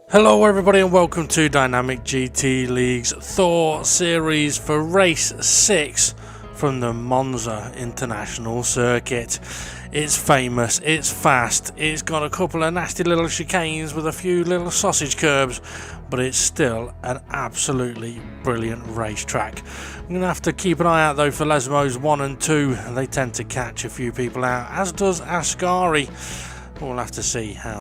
Hello everybody and welcome to Dynamic GT League's Thor series for race 6 from the Monza International Circuit. It's famous, it's fast, it's got a couple of nasty little chicanes with a few little sausage curbs, but it's still an absolutely brilliant racetrack. I'm going to have to keep an eye out though for Lesmos 1 and 2, they tend to catch a few people out, as does Ascari. We'll have to see how.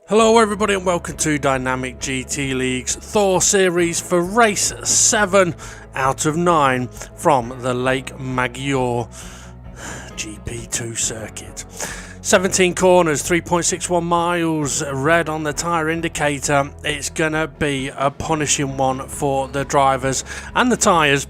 Hello everybody and welcome to Dynamic GT League's Thor series for race 7 out of 9 from the Lake Maggiore GP2 circuit. 17 corners, 3.61 miles, red on the tyre indicator. It's gonna be a punishing one for the drivers and the tyres.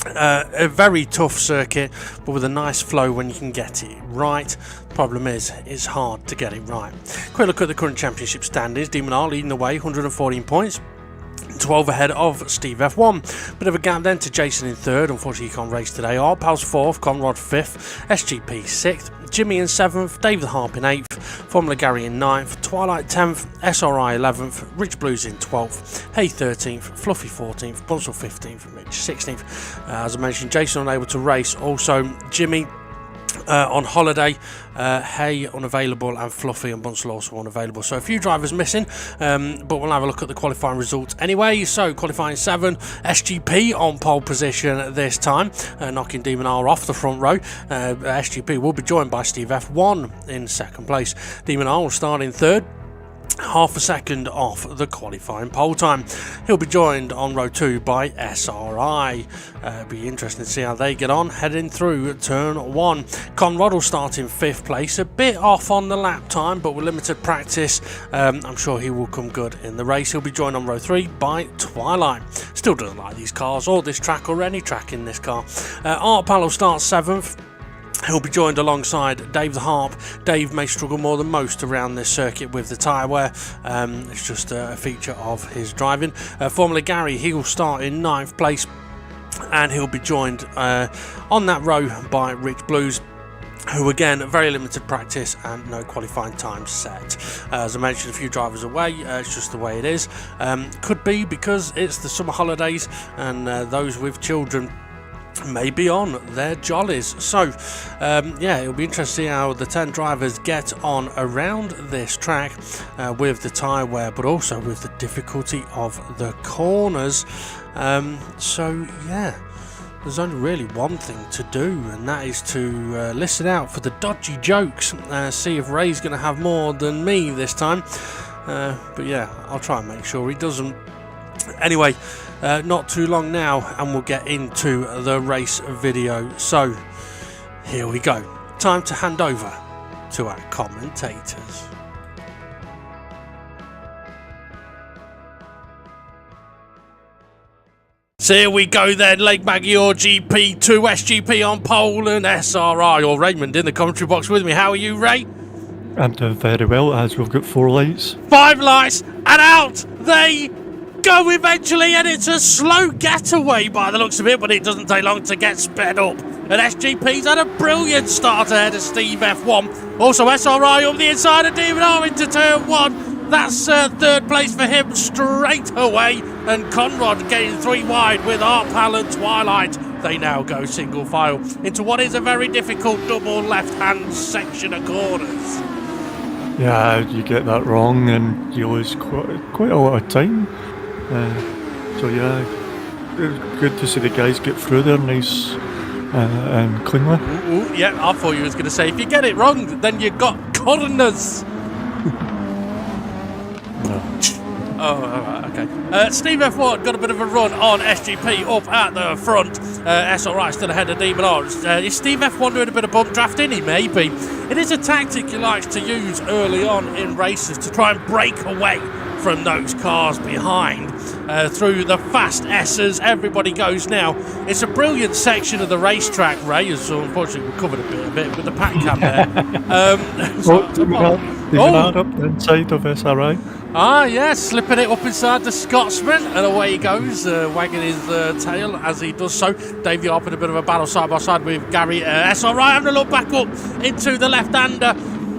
A very tough circuit, but with a nice flow when you can get it right. Problem is, it's hard to get it right. Quick look at the current championship standings. Demon R leading the way, 114 points. 12 ahead of Steve F1. Bit of a gap then to Jason in third. Unfortunately, he can't race today. Arpals fourth, Conrad fifth, SGP sixth, Jimmy in seventh, David Harp in eighth, Formula Gary in ninth, Twilight 10th, SRI 11th, Rich Blues in 12th, Hay 13th, Fluffy 14th, Bunsel 15th, Mitch 16th. As I mentioned, Jason unable to race. Also, Jimmy on holiday, Hay unavailable, and Fluffy and Bunsel also unavailable. So a few drivers missing, but we'll have a look at the qualifying results anyway. So qualifying 7, SGP on pole position this time, knocking Demon R off the front row. SGP will be joined by Steve F1 in second place. Demon R will start in third, half a second off the qualifying pole time. He'll be joined on row 2 by SRI. Be interesting to see how they get on heading through turn 1. Conrad will start in 5th place, a bit off on the lap time, but with limited practice, I'm sure he will come good in the race. He'll be joined on row 3 by Twilight. Still doesn't like these cars or this track or any track in this car. Art Pal will start 7th. He'll be joined alongside Dave the Harp. Dave may struggle more than most around this circuit with the tyre wear. It's just a feature of his driving. Formula Gary, he will start in 9th place, and he'll be joined on that row by Rich Blues, who again, very limited practice and no qualifying time set. As I mentioned, a few drivers away, it's just the way it is. Could be because it's the summer holidays and those with children may be on their jollies. So yeah, it'll be interesting to see how the 10 drivers get on around this track with the tyre wear, but also with the difficulty of the corners. So yeah, there's only really one thing to do, and that is to listen out for the dodgy jokes, see if Ray's going to have more than me this time. But yeah, I'll try and make sure he doesn't. Anyway, not too long now and we'll get into the race video. So here we go. Time to hand over to our commentators. So here we go then, Lake Maggiore GP, 2 SGP on pole and SRI, or Raymond in the commentary box with me. How are you, Ray? I'm doing very well, as we've got 4 lights. 5 lights, and out they go eventually, and it's a slow getaway by the looks of it, but it doesn't take long to get sped up. And SGP's had a brilliant start ahead of Steve F1. Also SRI up the inside of Demon R into turn 1. That's third place for him straight away. And Conrad getting 3 wide with Arpal and Twilight. They now go single file into what is a very difficult double left-hand section of corners. Yeah, you get that wrong and you lose quite a lot of time. So yeah, it's good to see the guys get through there nice and cleanly. Ooh, yeah, I thought you was going to say, if you get it wrong, then you got corners. Oh, okay. Steve F1 got a bit of a run on SGP up at the front. SRI still ahead of Demon R. Is Steve F1 doing a bit of bump drafting? He may be. It is a tactic he likes to use early on in races to try and break away from those cars behind through the fast S's. Everybody goes now. It's a brilliant section of the racetrack, Ray, as unfortunately we covered a bit with the pack cam there. Up the inside of SRI. Ah, yeah, slipping it up inside the Scotsman, and away he goes, wagging his tail as he does so. Davey Harp in a bit of a battle side by side with Gary. SRI having a look back up into the left-hander.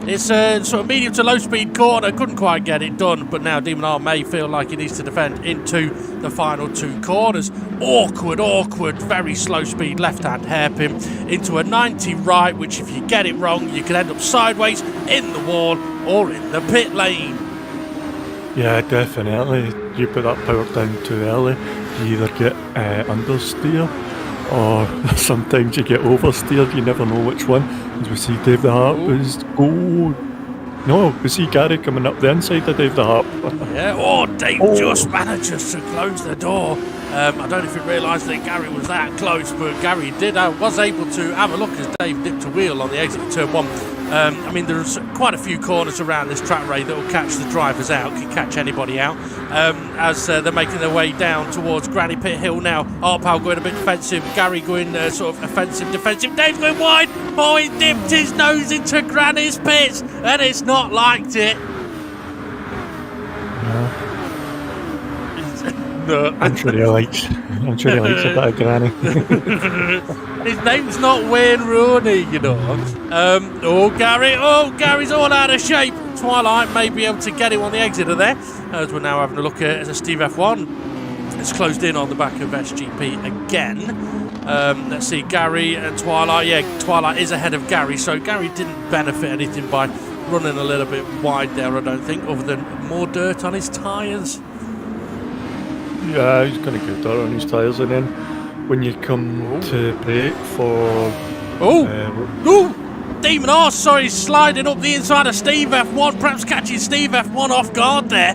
It's a sort of medium to low speed corner, couldn't quite get it done, but now Demon R may feel like he needs to defend into the final 2 corners. Awkward, very slow speed left hand hairpin into a 90 right, which if you get it wrong, you can end up sideways in the wall or in the pit lane. Yeah, definitely. You put that power down too early, you either get understeer or sometimes you get oversteered, you never know which one. As we see Dave the Harp is we see Gary coming up the inside of Dave the Harp. Yeah, Dave just manages to close the door. I don't know if he realised that Gary was that close, but Gary was able to have a look as Dave dipped a wheel on the exit of turn 1. I mean, there's quite a few corners around this track, Ray, that will catch the drivers out, can catch anybody out, as they're making their way down towards Granny Pit Hill now. Arpal going a bit defensive, Gary going sort of offensive, defensive, Dave's going wide. Oh, he dipped his nose into Granny's pits, and it's not liked it. No. I'm sure he likes a bit of Granny. His name's not Wayne Rooney, you know. Gary's all out of shape. Twilight may be able to get him on the exit of there, as we're now having a look at Steve F1. It's closed in on the back of SGP again. Let's see, Gary and Twilight. Yeah, Twilight is ahead of Gary, so Gary didn't benefit anything by running a little bit wide there, I don't think, other than more dirt on his tyres. Yeah, he's going to get dirt on his tyres, and then when you come to brake for... Demon R, sliding up the inside of Steve F1, perhaps catching Steve F1 off guard there.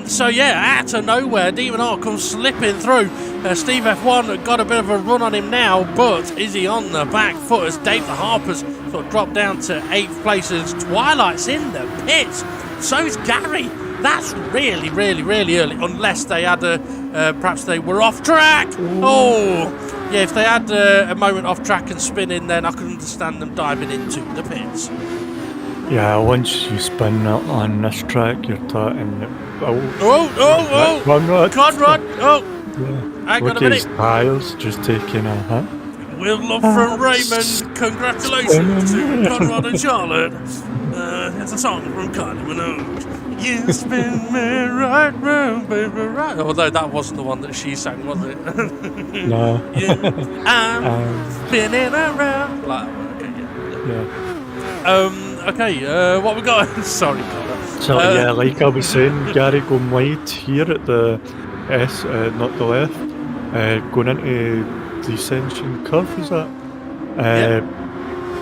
So yeah, out of nowhere, Demon R comes slipping through. Steve F1 got a bit of a run on him now, but is he on the back foot as Dave the Harper's sort of dropped down to 8th place as Twilight's in the pits. So's Gary. That's really, really, really early, unless they had perhaps they were off track. Yeah, if they had a moment off track and spinning, then I could understand them diving into the pits. Yeah, once you spin on this track, you're starting. Conrad! Yeah. Hang on a minute. His tyres just taking a hit. With love from Raymond, congratulations to Conrad and Charlotte. It's a song from Kylie Minogue. You spin me right round, baby, right. Although that wasn't the one that she sang, was it? No. I'm spinning around. Like, okay, yeah. what we got? Sorry, Connor. So yeah, like I was saying, Gary going wide here at the not the left, going into the Ascension curve, is that?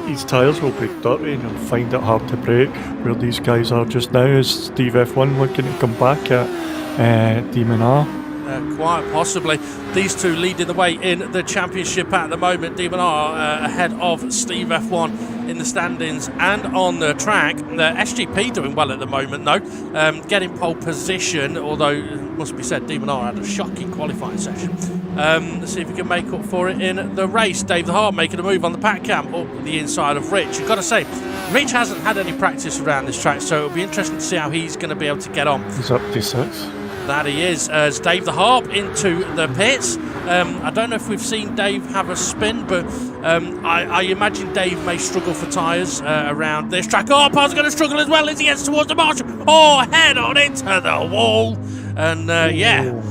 His tyres will be dirty and he'll find it hard to brake. Where these guys are just now is Steve F1 looking to come back at Demon R. Quite possibly. These two leading the way in the championship at the moment. Demon R ahead of Steve F1 in the standings and on the track. SGP doing well at the moment though, getting pole position, although it must be said Demon R had a shocking qualifying session. Let's see if we can make up for it in the race. Dave the Hart making a move on the pack cam up the inside of Rich. You've got to say, Rich hasn't had any practice around this track, so it'll be interesting to see how he's going to be able to get on. He's up to 6. That he is, as Dave the Harp into the pits. I don't know if we've seen Dave have a spin, but I imagine Dave may struggle for tyres around this track. Oh, Paul's going to struggle as well as he gets towards the marshal. Oh, head on into the wall. And yeah,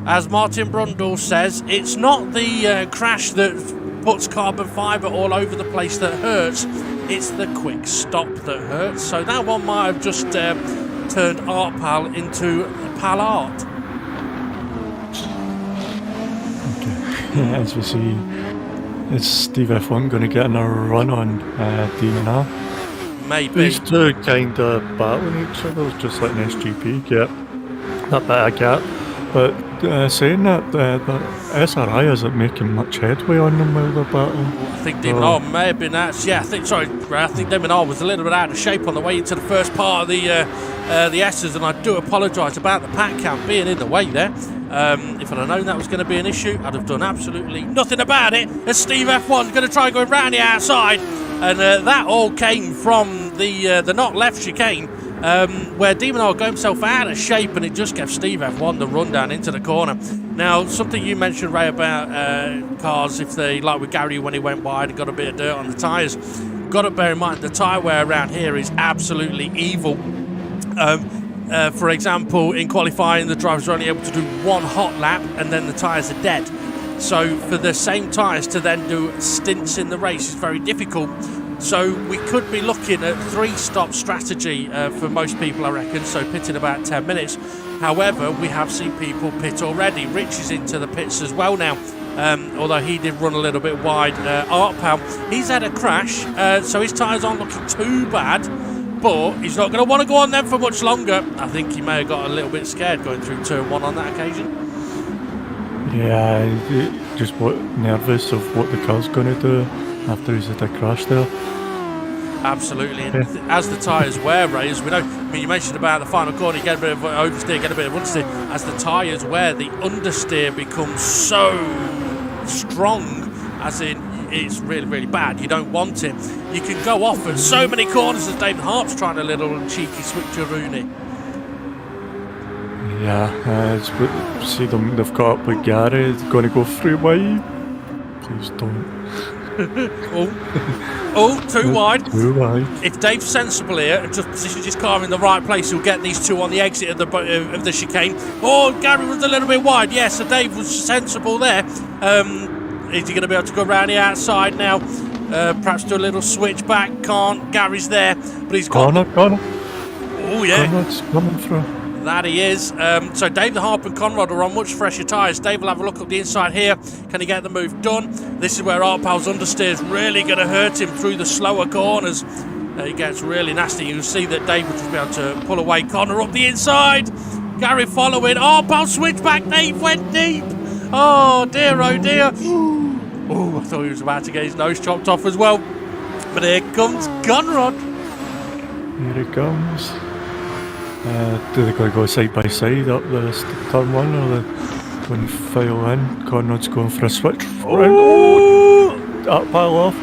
as Martin Brundle says, it's not the crash that puts carbon fibre all over the place that hurts. It's the quick stop that hurts. So that one might have just turned Art Pal into Pal Art. Okay, as we see, is Steve F1 going to get in a run on Demon R? Maybe. These two kind of battling each other, just like an SGP get that bit of gap. But saying that, the SRI isn't making much headway on them while they're battling. I think Demon R may have been out. Yeah, I think Demon R was a little bit out of shape on the way into the first part of the S's, and I do apologise about the pack count being in the way there. If I'd have known that was going to be an issue, I'd have done absolutely nothing about it. As Steve F1's going to try going round the outside, and that all came from the not left chicane. Where Demon R got himself out of shape, and it just gave Steve F1 the run down into the corner. Now, something you mentioned, Ray, about cars, if they, like with Gary when he went wide and got a bit of dirt on the tyres, got to bear in mind the tyre wear around here is absolutely evil. For example, in qualifying, the drivers are only able to do one hot lap and then the tyres are dead. So for the same tyres to then do stints in the race is very difficult. So we could be looking at 3-stop strategy for most people, I reckon, so pitting about 10 minutes. However, we have seen people pit already. Rich is into the pits as well now, although he did run a little bit wide. Art Pal, he's had a crash, so his tyres aren't looking too bad, but he's not going to want to go on them for much longer. I think he may have got a little bit scared going through turn 1 on that occasion. Yeah, just nervous of what the car's going to do after he's had a crash there. Absolutely, and as the tyres wear, Ray, as we know, I mean, you mentioned about the final corner, you get a bit of oversteer, get a bit of understeer. As the tyres wear, the understeer becomes so strong, as in it's really, really bad. You don't want it. You can go off at so many corners as David Harp's trying a little cheeky switcheroonie. Yeah, see them, they've got up with Gary, it's going to go through wide. Please don't. Too wide. Too wide. If Dave's sensible here and just positions his car in the right place, he'll get these two on the exit of the chicane. Oh, Gary was a little bit wide. Yes, so Dave was sensible there. Is he going to be able to go around the outside now? Perhaps do a little switch back. Can't. Gary's there, but he's got... Corner. Oh, yeah. Conrad's coming through. That he is. So Dave the Harp and Conrad are on much fresher tyres. Dave will have a look up the inside here. Can he get the move done? This is where Art Pal's understeer is really going to hurt him through the slower corners. He gets really nasty. You'll see that Dave will just be able to pull away. Connor up the inside. Gary following. Art Pal switch back. Dave went deep. Oh dear, oh dear. Oh, I thought he was about to get his nose chopped off as well. But here comes Conrad. Here he comes. Do they go side by side up the turn 1, or they going to file in? Conrad's going for a switch. Art Pal off.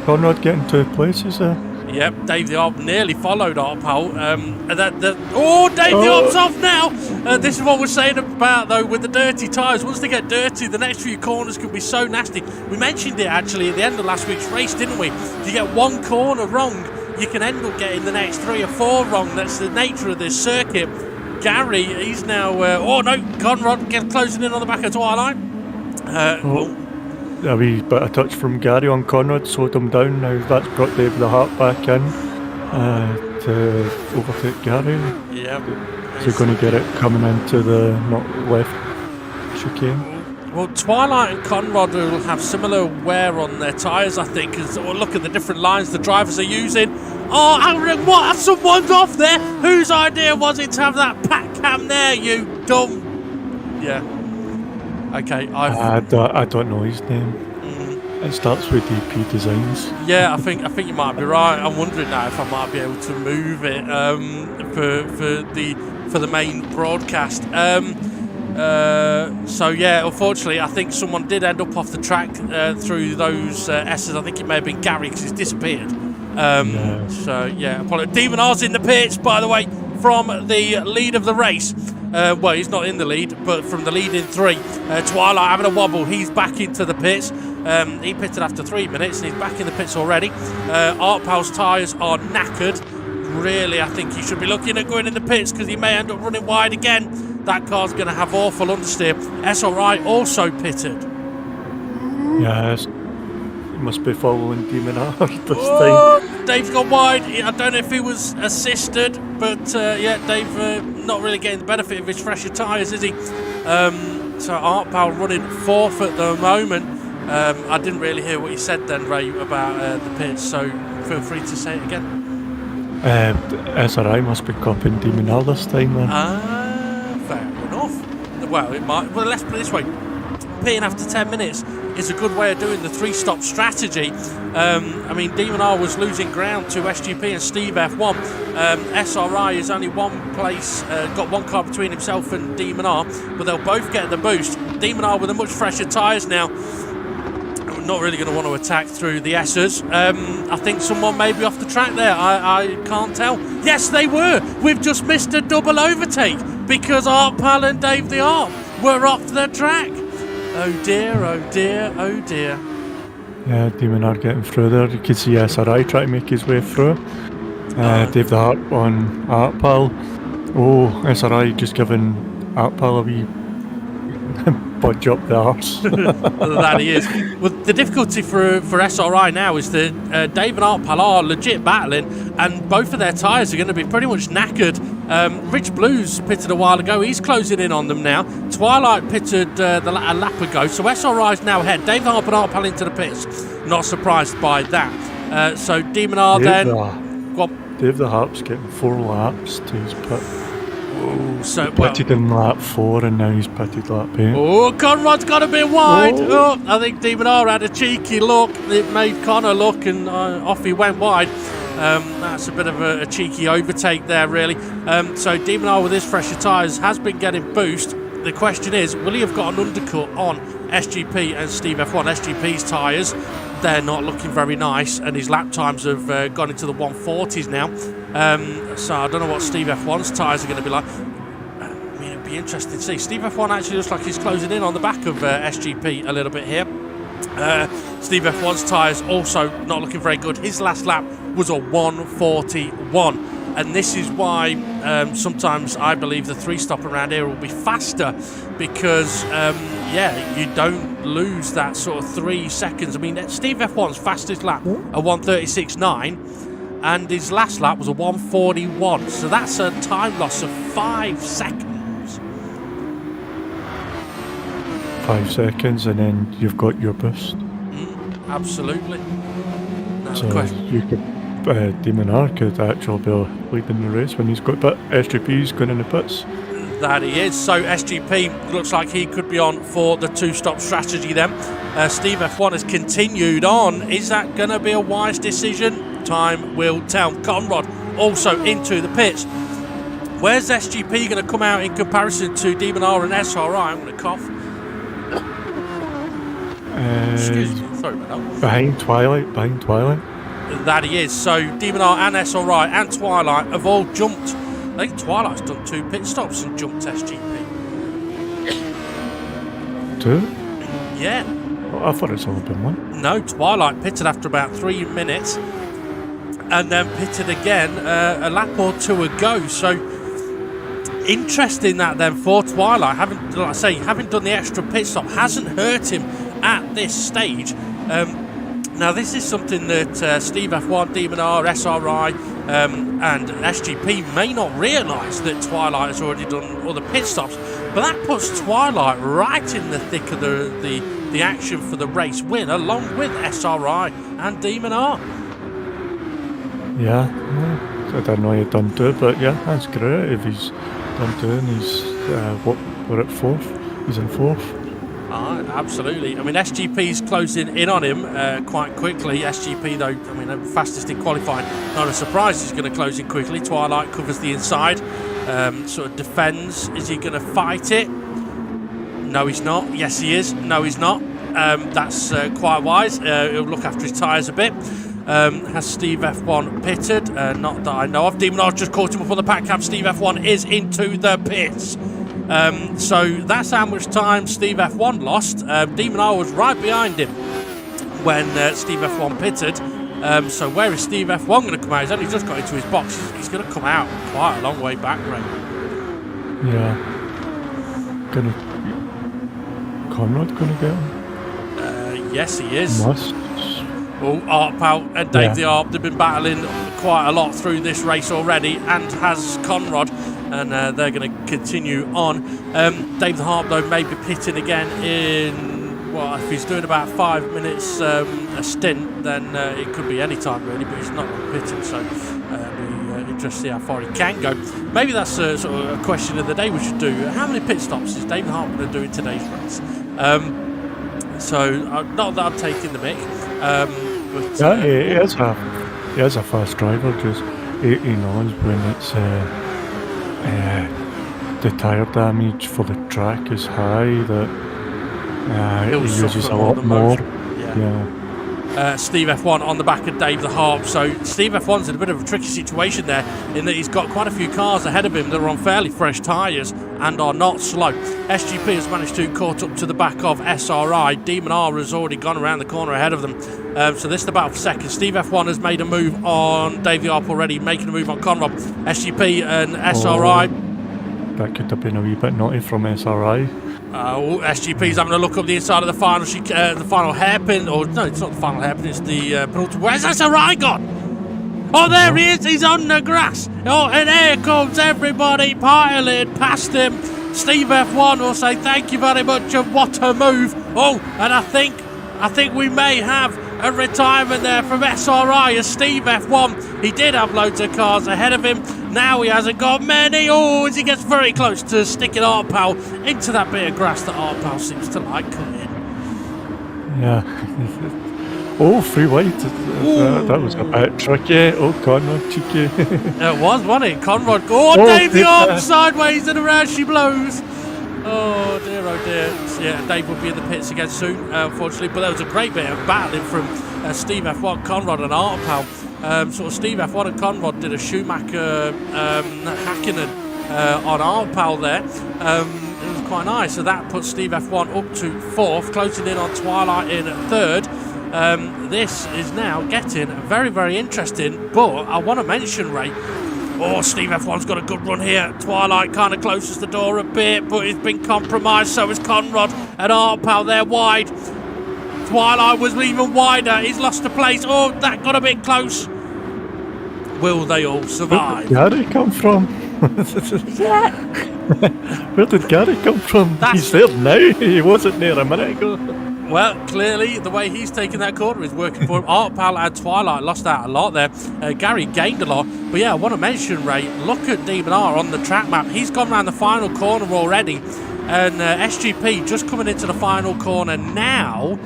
Conrad getting 2 places there. Yep, Dave the Arp nearly followed Art Pal. Dave the Arp's off now. This is what we're saying about, though, with the dirty tyres. Once they get dirty, the next few corners can be so nasty. We mentioned it, actually, at the end of last week's race, didn't we? If you get one corner wrong, you can end up getting the next 3 or 4 wrong. That's the nature of this circuit. Gary, he's now... Conrad closing in on the back of Twilight. A wee bit of touch from Gary on Conrad, slowed him down. Now that's brought Dave the Heart back in to overtake Gary. Yeah. Is he going to get it coming into the not left chicane? Well, Twilight and Conrad will have similar wear on their tyres, I think, because look at the different lines the drivers are using. Oh, Aaron, what? Someone's off there. Whose idea was it to have that pack cam there, you dumb... Yeah. Okay, I don't know his name. It starts with DP Designs. Yeah, I think you might be right. I'm wondering now if I might be able to move it for the main broadcast. So yeah, unfortunately, I think someone did end up off the track through those S's. I think it may have been Gary because he's disappeared. So yeah, Demon R's in the pits, by the way, from the lead of the race. Well, he's not in the lead, but from the lead in 3. Twilight having a wobble. He's back into the pits. He pitted after 3 minutes and he's back in the pits already. Art Pal's tyres are knackered. Really, I think he should be looking at going in the pits because he may end up running wide again. That car's going to have awful understeer. SRI also pitted. Yes. Must be following Demon R this time. Dave's gone wide. I don't know if he was assisted, but yeah, Dave not really getting the benefit of his fresher tyres, is he? So Art Pal running 4th at the moment. I didn't really hear what you said then, Ray, about the pits, so feel free to say it again. SRI must be copying Demon R this time then. Fair enough. Well, it might. Well, let's put it this way. Pitting after 10 minutes is a good way of doing the 3-stop strategy. I mean, Demon R was losing ground to SGP and Steve F1. SRI is only one place, got one car between himself and Demon R, but they'll both get the boost. Demon R with a much fresher tyres now. Not really going to want to attack through the S's. I think someone may be off the track there. I can't tell. Yes, they were. We've just missed a double overtake because Art Pal and Dave the Art were off the track. Oh dear, oh dear, oh dear. Yeah, Demon R getting through there. You can see SRI trying to make his way through. Dave the Heart on Art Pal. Oh, SRI just giving Art Pal a wee budge up the arse. That he is. Well, the difficulty for SRI now is that Dave and Art Pal are legit battling, and both of their tyres are going to be pretty much knackered. Rich Blues pitted a while ago. He's closing in on them now. Twilight pitted a lap ago, so SRI is now ahead. Dave Harp and Art Pal into the pits. Not surprised by that. So Demon R Dave the Harp's getting 4 laps to his pit. So pitted in lap 4 and now he's pitted lap 8. Oh, Conrad's got a bit wide. Oh, I think Demon R had a cheeky look. It made Connor look and off he went wide. That's a bit of a cheeky overtake there, really. So Demon R with his fresher tyres has been getting boost. The question is, will he have got an undercut on SGP and Steve F1? SGP's tyres, they're not looking very nice, and his lap times have gone into the 140s now. So I don't know what Steve F1's tyres are going to be like. I mean, it'd be interesting to see. Steve F1 actually looks like he's closing in on the back of SGP a little bit here. Steve F1's tyres also not looking very good. His last lap was a 141. And this is why sometimes I believe the 3-stop around here will be faster because, you don't lose that sort of 3 seconds. I mean, Steve F1's fastest lap, a 136.9, and his last lap was a 141. So that's a time loss of 5 seconds. 5 seconds, and then you've got your boost. Absolutely. No so question. You could... Demon R could actually be leading the race when he's got, but SGP's going in the pits. That he is. So SGP looks like he could be on for the 2-stop strategy then. Steve F1 has continued on. Is that going to be a wise decision? Time will tell. Conrad also into the pits. Where's SGP going to come out in comparison to Demon R and SRI? I'm going to cough. Excuse me. Sorry about that. Behind Twilight. That he is. So Demon R and SRI and Twilight have all jumped. I think Twilight's done 2 pit stops and jumped SGP. 2? Yeah. Well, I thought it's only been 1. No, Twilight pitted after about 3 minutes. and then pitted again a lap or two ago. So interesting that then for Twilight, having done the extra pit stop hasn't hurt him at this stage. Now this is something that Steve F1, Demon R, SRI and SGP may not realise, that Twilight has already done all the pit stops, but that puts Twilight right in the thick of the action for the race win, along with SRI and Demon R. Yeah, I didn't know he'd done two, but yeah, that's great if he's done two and he's, we're at fourth, he's in fourth. Absolutely. I mean, SGP's closing in on him quite quickly. SGP, though, I mean, fastest in qualifying. Not a surprise he's going to close in quickly. Twilight covers the inside, sort of defends. Is he going to fight it? No, he's not. Yes, he is. No, he's not. That's quite wise. He'll look after his tyres a bit. Has Steve F1 pitted? Not that I know of. Demon R's just caught him up on the pack cab. Steve F1 is into the pits. So that's how much time Steve F1 lost. Demon R was right behind him when Steve F1 pitted. So where is Steve F1 going to come out? He's only just got into his box. He's going to come out quite a long way back, Ray. Yeah. Conrad going to get him? Yes, he is. Must. Oh, Artpal and Dave the Arp, they've been battling quite a lot through this race already, and has Conrad, and they're going to continue on. Dave the Harp, though, may be pitting again in, well, if he's doing about 5 minutes a stint, then it could be any time really, but he's not pitting, so it'll be interesting to see how far he can go. Maybe that's sort of a question of the day we should do. How many pit stops is Dave the Harp going to do in today's race? So, not that I'm taking the mick. But, yeah, he is a fast driver, because he knows when it's the tyre damage for the track is high, that he uses a lot more. Yeah. Steve F1 on the back of Dave the Harp. So Steve F1's in a bit of a tricky situation there, in that he's got quite a few cars ahead of him that are on fairly fresh tyres and are not slow. SGP has managed to caught up to the back of SRI. Demon R has already gone around the corner ahead of them. So this is the battle for second. Steve F1 has made a move on Dave the Harp already, making a move on Conrad. SGP and SRI. That could have been a wee bit naughty from SRI. SGP's having a look up the inside of the final hairpin. Or no, it's not the final hairpin, it's the penultimate. Where's SRI gone? Oh, there he is, he's on the grass. Oh, and here comes everybody piling past him. Steve F1 will say thank you very much, and what a move. Oh, and I think we may have a retirement there from SRI as Steve F1. He did have loads of cars ahead of him. Now he hasn't got many. Oh, as he gets very close to sticking Artpal into that bit of grass that Artpal seems to like cutting. Yeah. Oh, free white. That was a bit tricky. Oh, Conrad, cheeky. It was, wasn't it? Conrad. Oh, Dave the Arm sideways and around she blows. Oh dear, oh dear. Yeah, Dave will be in the pits again soon, unfortunately. But there was a great bit of battling from Steve F1, Conrad and Artpal. Sort of Steve F1 and Conrad did a Schumacher Hakkinen on Artpal there. It was quite nice. So that puts Steve F1 up to fourth, closing in on Twilight in third. This is now getting very, very interesting. But I want to mention, Ray, Steve F1's got a good run here. Twilight kind of closes the door a bit, but he's been compromised. So is Conrad and Artpal. They're wide. Twilight was even wider. He's lost a place. Oh, that got a bit close. Will they all survive? Where did Gary come from? Where did Gary come from? He's there now. He wasn't there a minute ago. Well, clearly, the way he's taking that corner is working for him. Artpal and Twilight lost out a lot there. Gary gained a lot. But yeah, I want to mention, Ray, look at Demon R on the track map. He's gone around the final corner already. And SGP just coming into the final corner now.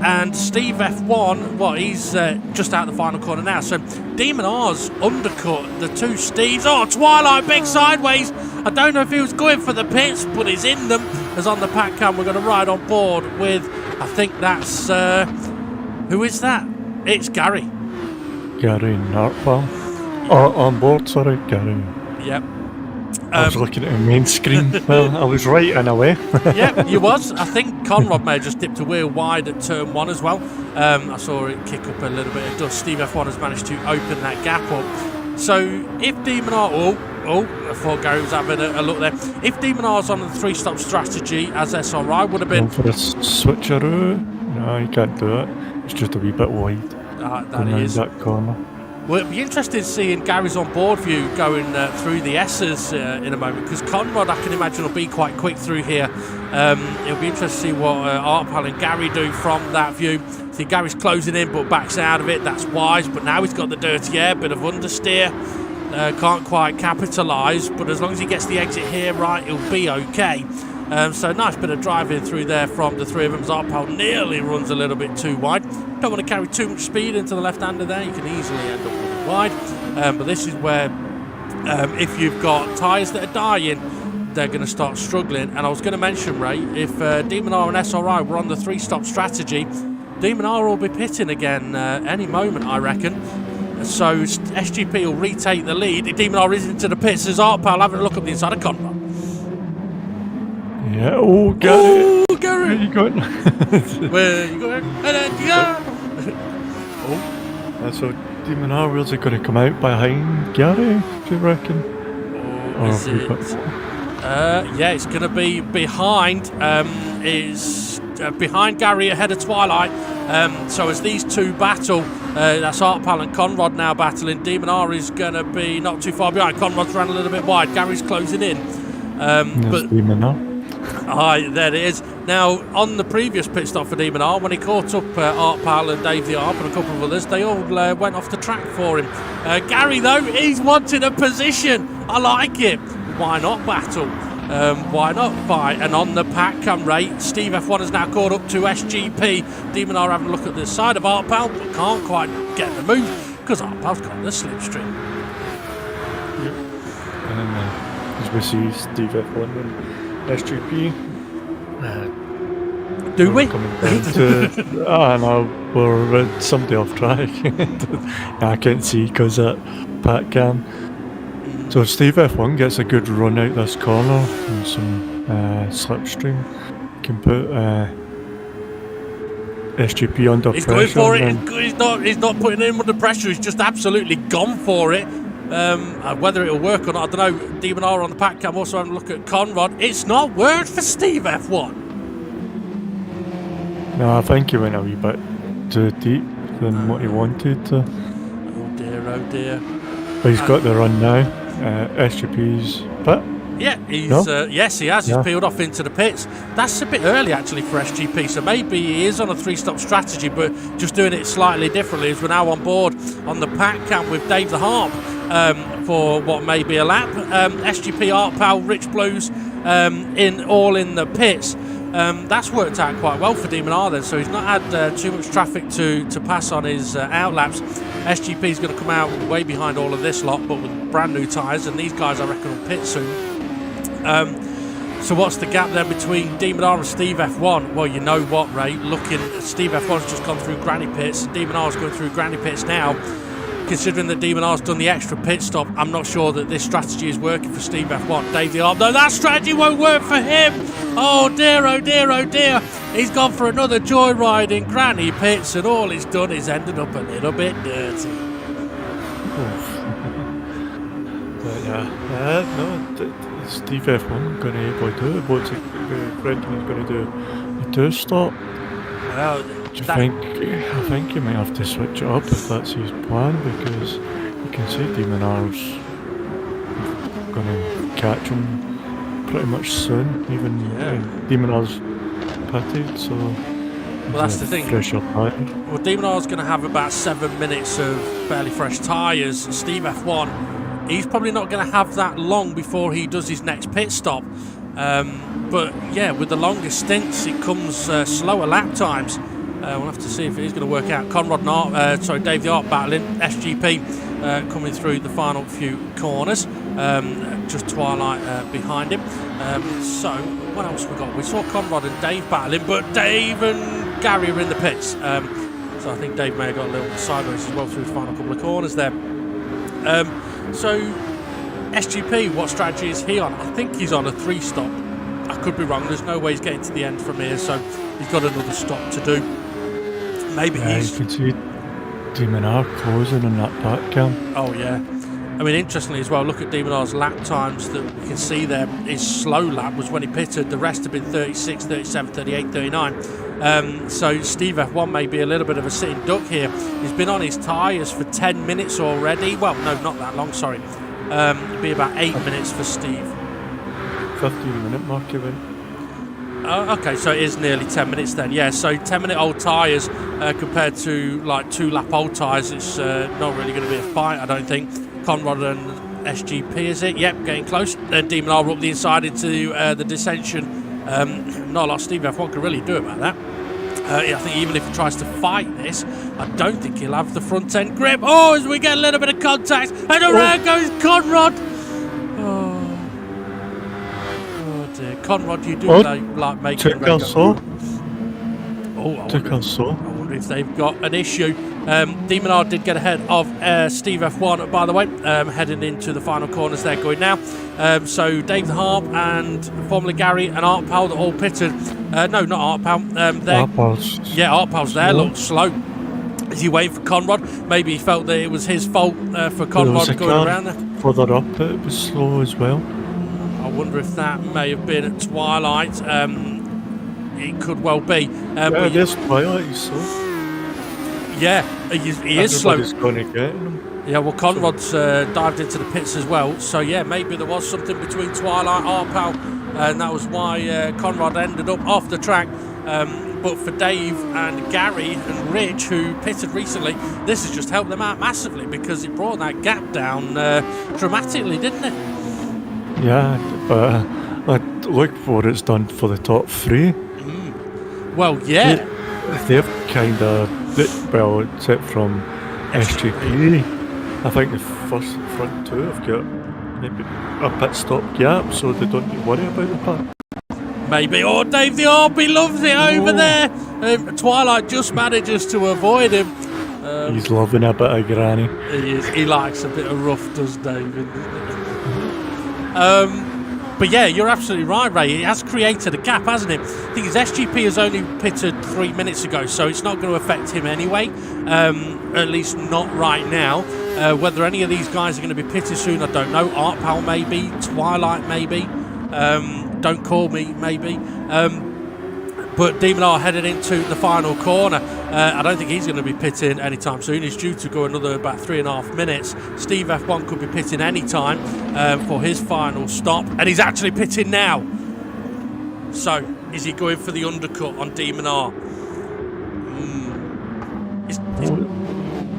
And Steve F1, he's just out the final corner now. So Demon R's undercut the two Steves. Oh, Twilight, big sideways. I don't know if he was going for the pits, but he's in them. As on the pack cam, we're going to ride on board with, I think that's, who is that? It's Gary. Gary Nartwell. On board, sorry, Gary. Yep. I was looking at the main screen. Well, I was right in a way. Yeah, you was. I think Conrad may have just dipped a wheel wide at turn 1 as well. I saw it kick up a little bit of dust. Steve F1 has managed to open that gap up. So if Demon R... I thought Gary was having a look there. If Demon R's on the 3-stop strategy, as SRI would have been... Going for a switcheroo? No, you can't do it. It's just a wee bit wide. That is. That corner. Well, it'd be interesting seeing Gary's on board view going through the S's in a moment, because Conrad, I can imagine, will be quite quick through here. It'll be interesting to see what Artpal and Gary do from that view. See, Gary's closing in but backs out of it. That's wise, but now he's got the dirty air, bit of understeer. Can't quite capitalise, but as long as he gets the exit here right, he'll be okay. So nice bit of driving through there from the three of them. Artpal nearly runs a little bit too wide. Don't want to carry too much speed into the left-hander there. You can easily end up running wide. But this is where, if you've got tyres that are dying, they're going to start struggling. And I was going to mention, Ray, if Demon R and SRI were on the 3-stop strategy, Demon R will be pitting again any moment, I reckon. So SGP will retake the lead. Demon R is into the pits. There's Artpal having a look up the inside of Conrad. Yeah, oh, Gary. Oh, Gary. Where are you going? Where are you going? Oh. So Demon R wheels are going to come out behind Gary, do you reckon? Or is it? Yeah, it's going to be behind. It's behind Gary ahead of Twilight. So as these two battle, that's Artpal and Conrad now battling. Demon R is going to be not too far behind. Conrad's ran a little bit wide. Gary's closing in. But Demon R. Aye, there it is. Now, on the previous pit stop for Demon R, when he caught up Artpal and Dave the Arp and a couple of others, they all went off the track for him. Gary, though, he's wanting a position. I like it. Why not battle? Why not fight? And on the pack come Ray. Steve F1 has now caught up to SGP. Demon R having a look at the side of Artpal, but can't quite get the move because Artpal's got the slipstream. Yep. And as we see Steve F1 and SGP. Do we? Coming down to, no, we're somebody off track. I can't see because that Pat can. So Steve F1 gets a good run out this corner and some slipstream. Can put SGP under he's pressure. He's going for it. He's not putting him under pressure. He's just absolutely gone for it. Whether it'll work or not, I don't know. Demon R on the pack cam also having a look at Conrad. It's not worked for Steve F1. No, I think he went a wee bit too deep than what he wanted to. Oh dear. But he's got the run now. SGP's pit. Yeah, he's No? yes, he has. Yeah. He's peeled off into the pits. That's a bit early actually for SGP. So maybe he is on a 3-stop strategy, but just doing it slightly differently. As we're now on board on the pack cam with Dave the Harp for what may be a lap. SGP, Artpal, Rich Blues in the pits. That's worked out quite well for Demon R then. So he's not had too much traffic to pass on his outlaps. SGP is going to come out way behind all of this lot, but with brand new tyres, and these guys I reckon will pit soon. So what's the gap then between Demon R and Steve F1? Well, you know what, Ray, looking, Steve F1's just gone through granny pits, Demon R's going through granny pits now. Considering that Demon R's done the extra pit stop, I'm not sure that this strategy is working for Steve F1. Dave the Arp, no, that strategy won't work for him. Oh dear, oh dear, oh dear. He's gone for another joyride in granny pits, and all he's done is ended up a little bit dirty. But Steve F1 going to be able to do it. What's Brendan going to do? A 2-stop? Well, I think you might have to switch it up if that's his plan, because you can see Demon R's going to catch him pretty much soon. Even Demon R's pitted, so well, that's the thing. Fresher tyre. Well, Demon R's going to have about 7 minutes of fairly fresh tyres. Steve F1, he's probably not going to have that long before he does his next pit stop. But yeah, with the longest stints, it comes slower lap times. We'll have to see if it is going to work out. Conrad and Dave the Arp battling. SGP coming through the final few corners. Just Twilight behind him. So what else we got? We saw Conrad and Dave battling, but Dave and Gary are in the pits. So I think Dave may have got a little sideways as well through the final couple of corners there. So SGP, what strategy is he on? I think he's on a 3-stop. I could be wrong. There's no way he's getting to the end from here, so he's got another stop to do. Maybe he's... You can see Demon R closing in that back cam. Oh, yeah. I mean, interestingly as well, look at Demon R's lap times that we can see there. His slow lap was when he pitted. The rest have been 36, 37, 38, 39. So Steve F1 may be a little bit of a sitting duck here. He's been on his tyres for 10 minutes already. Well, no, not that long, sorry. It'd be about 8 minutes for Steve. 15-minute mark he went. Okay, so it is nearly 10 minutes then. Yeah, so 10-minute old tyres compared to like 2-lap old tyres, it's not really going to be a fight, I don't think. Conrad and SGP, is it? Yep, getting close. Demon R up the inside into the dissension. Not a lot Steve F1 can really do about that. I think even if he tries to fight this, I don't think he'll have the front end grip. Oh, as we get a little bit of contact, and around goes Conrad. Oh dear, Conrad, you do like making Took us so. I wonder if they've got an issue. Demon R did get ahead of Steve F1, by the way, heading into the final corners they're going now. So Dave the Harp and formerly Gary and Art Pal, all pitted. No, not Art Pal. Art Pal's Art Pal's there, look slow. Is he waiting for Conrad? Maybe he felt that it was his fault for Conrad going around there. Further up, it was slow as well. I wonder if that may have been at Twilight. It could well be. Yeah, there's Twilight, he's slow. Yeah, he is slow. Everybody's going to get him. Yeah, well, Conrad's dived into the pits as well. So, yeah, maybe there was something between Twilight and Arpal, and that was why Conrad ended up off the track. But for Dave and Gary and Rich, who pitted recently, this has just helped them out massively because it brought that gap down dramatically, didn't it? Yeah, but look what it's done for the top 3. Well, yeah. They've kind of, well, except from SGP, I think the front 2 have got maybe a pit stop gap, so they don't need to worry about the pack. Maybe. Oh, Dave the Arp, he loves it over there. Twilight just manages to avoid him. He's loving a bit of granny. He is. He likes a bit of rough, does David? But yeah, you're absolutely right, Ray. It has created a gap, hasn't it? I think his SGP has only pitted 3 minutes ago, so it's not going to affect him anyway. At least not right now. Whether any of these guys are going to be pitted soon, I don't know. Art Pal maybe, Twilight maybe, Don't Call Me maybe. But Demon R headed into the final corner. I don't think he's going to be pitting anytime soon. He's due to go another about 3.5 minutes. Steve F1 could be pitting any time for his final stop. And he's actually pitting now. So, is he going for the undercut on Demon R?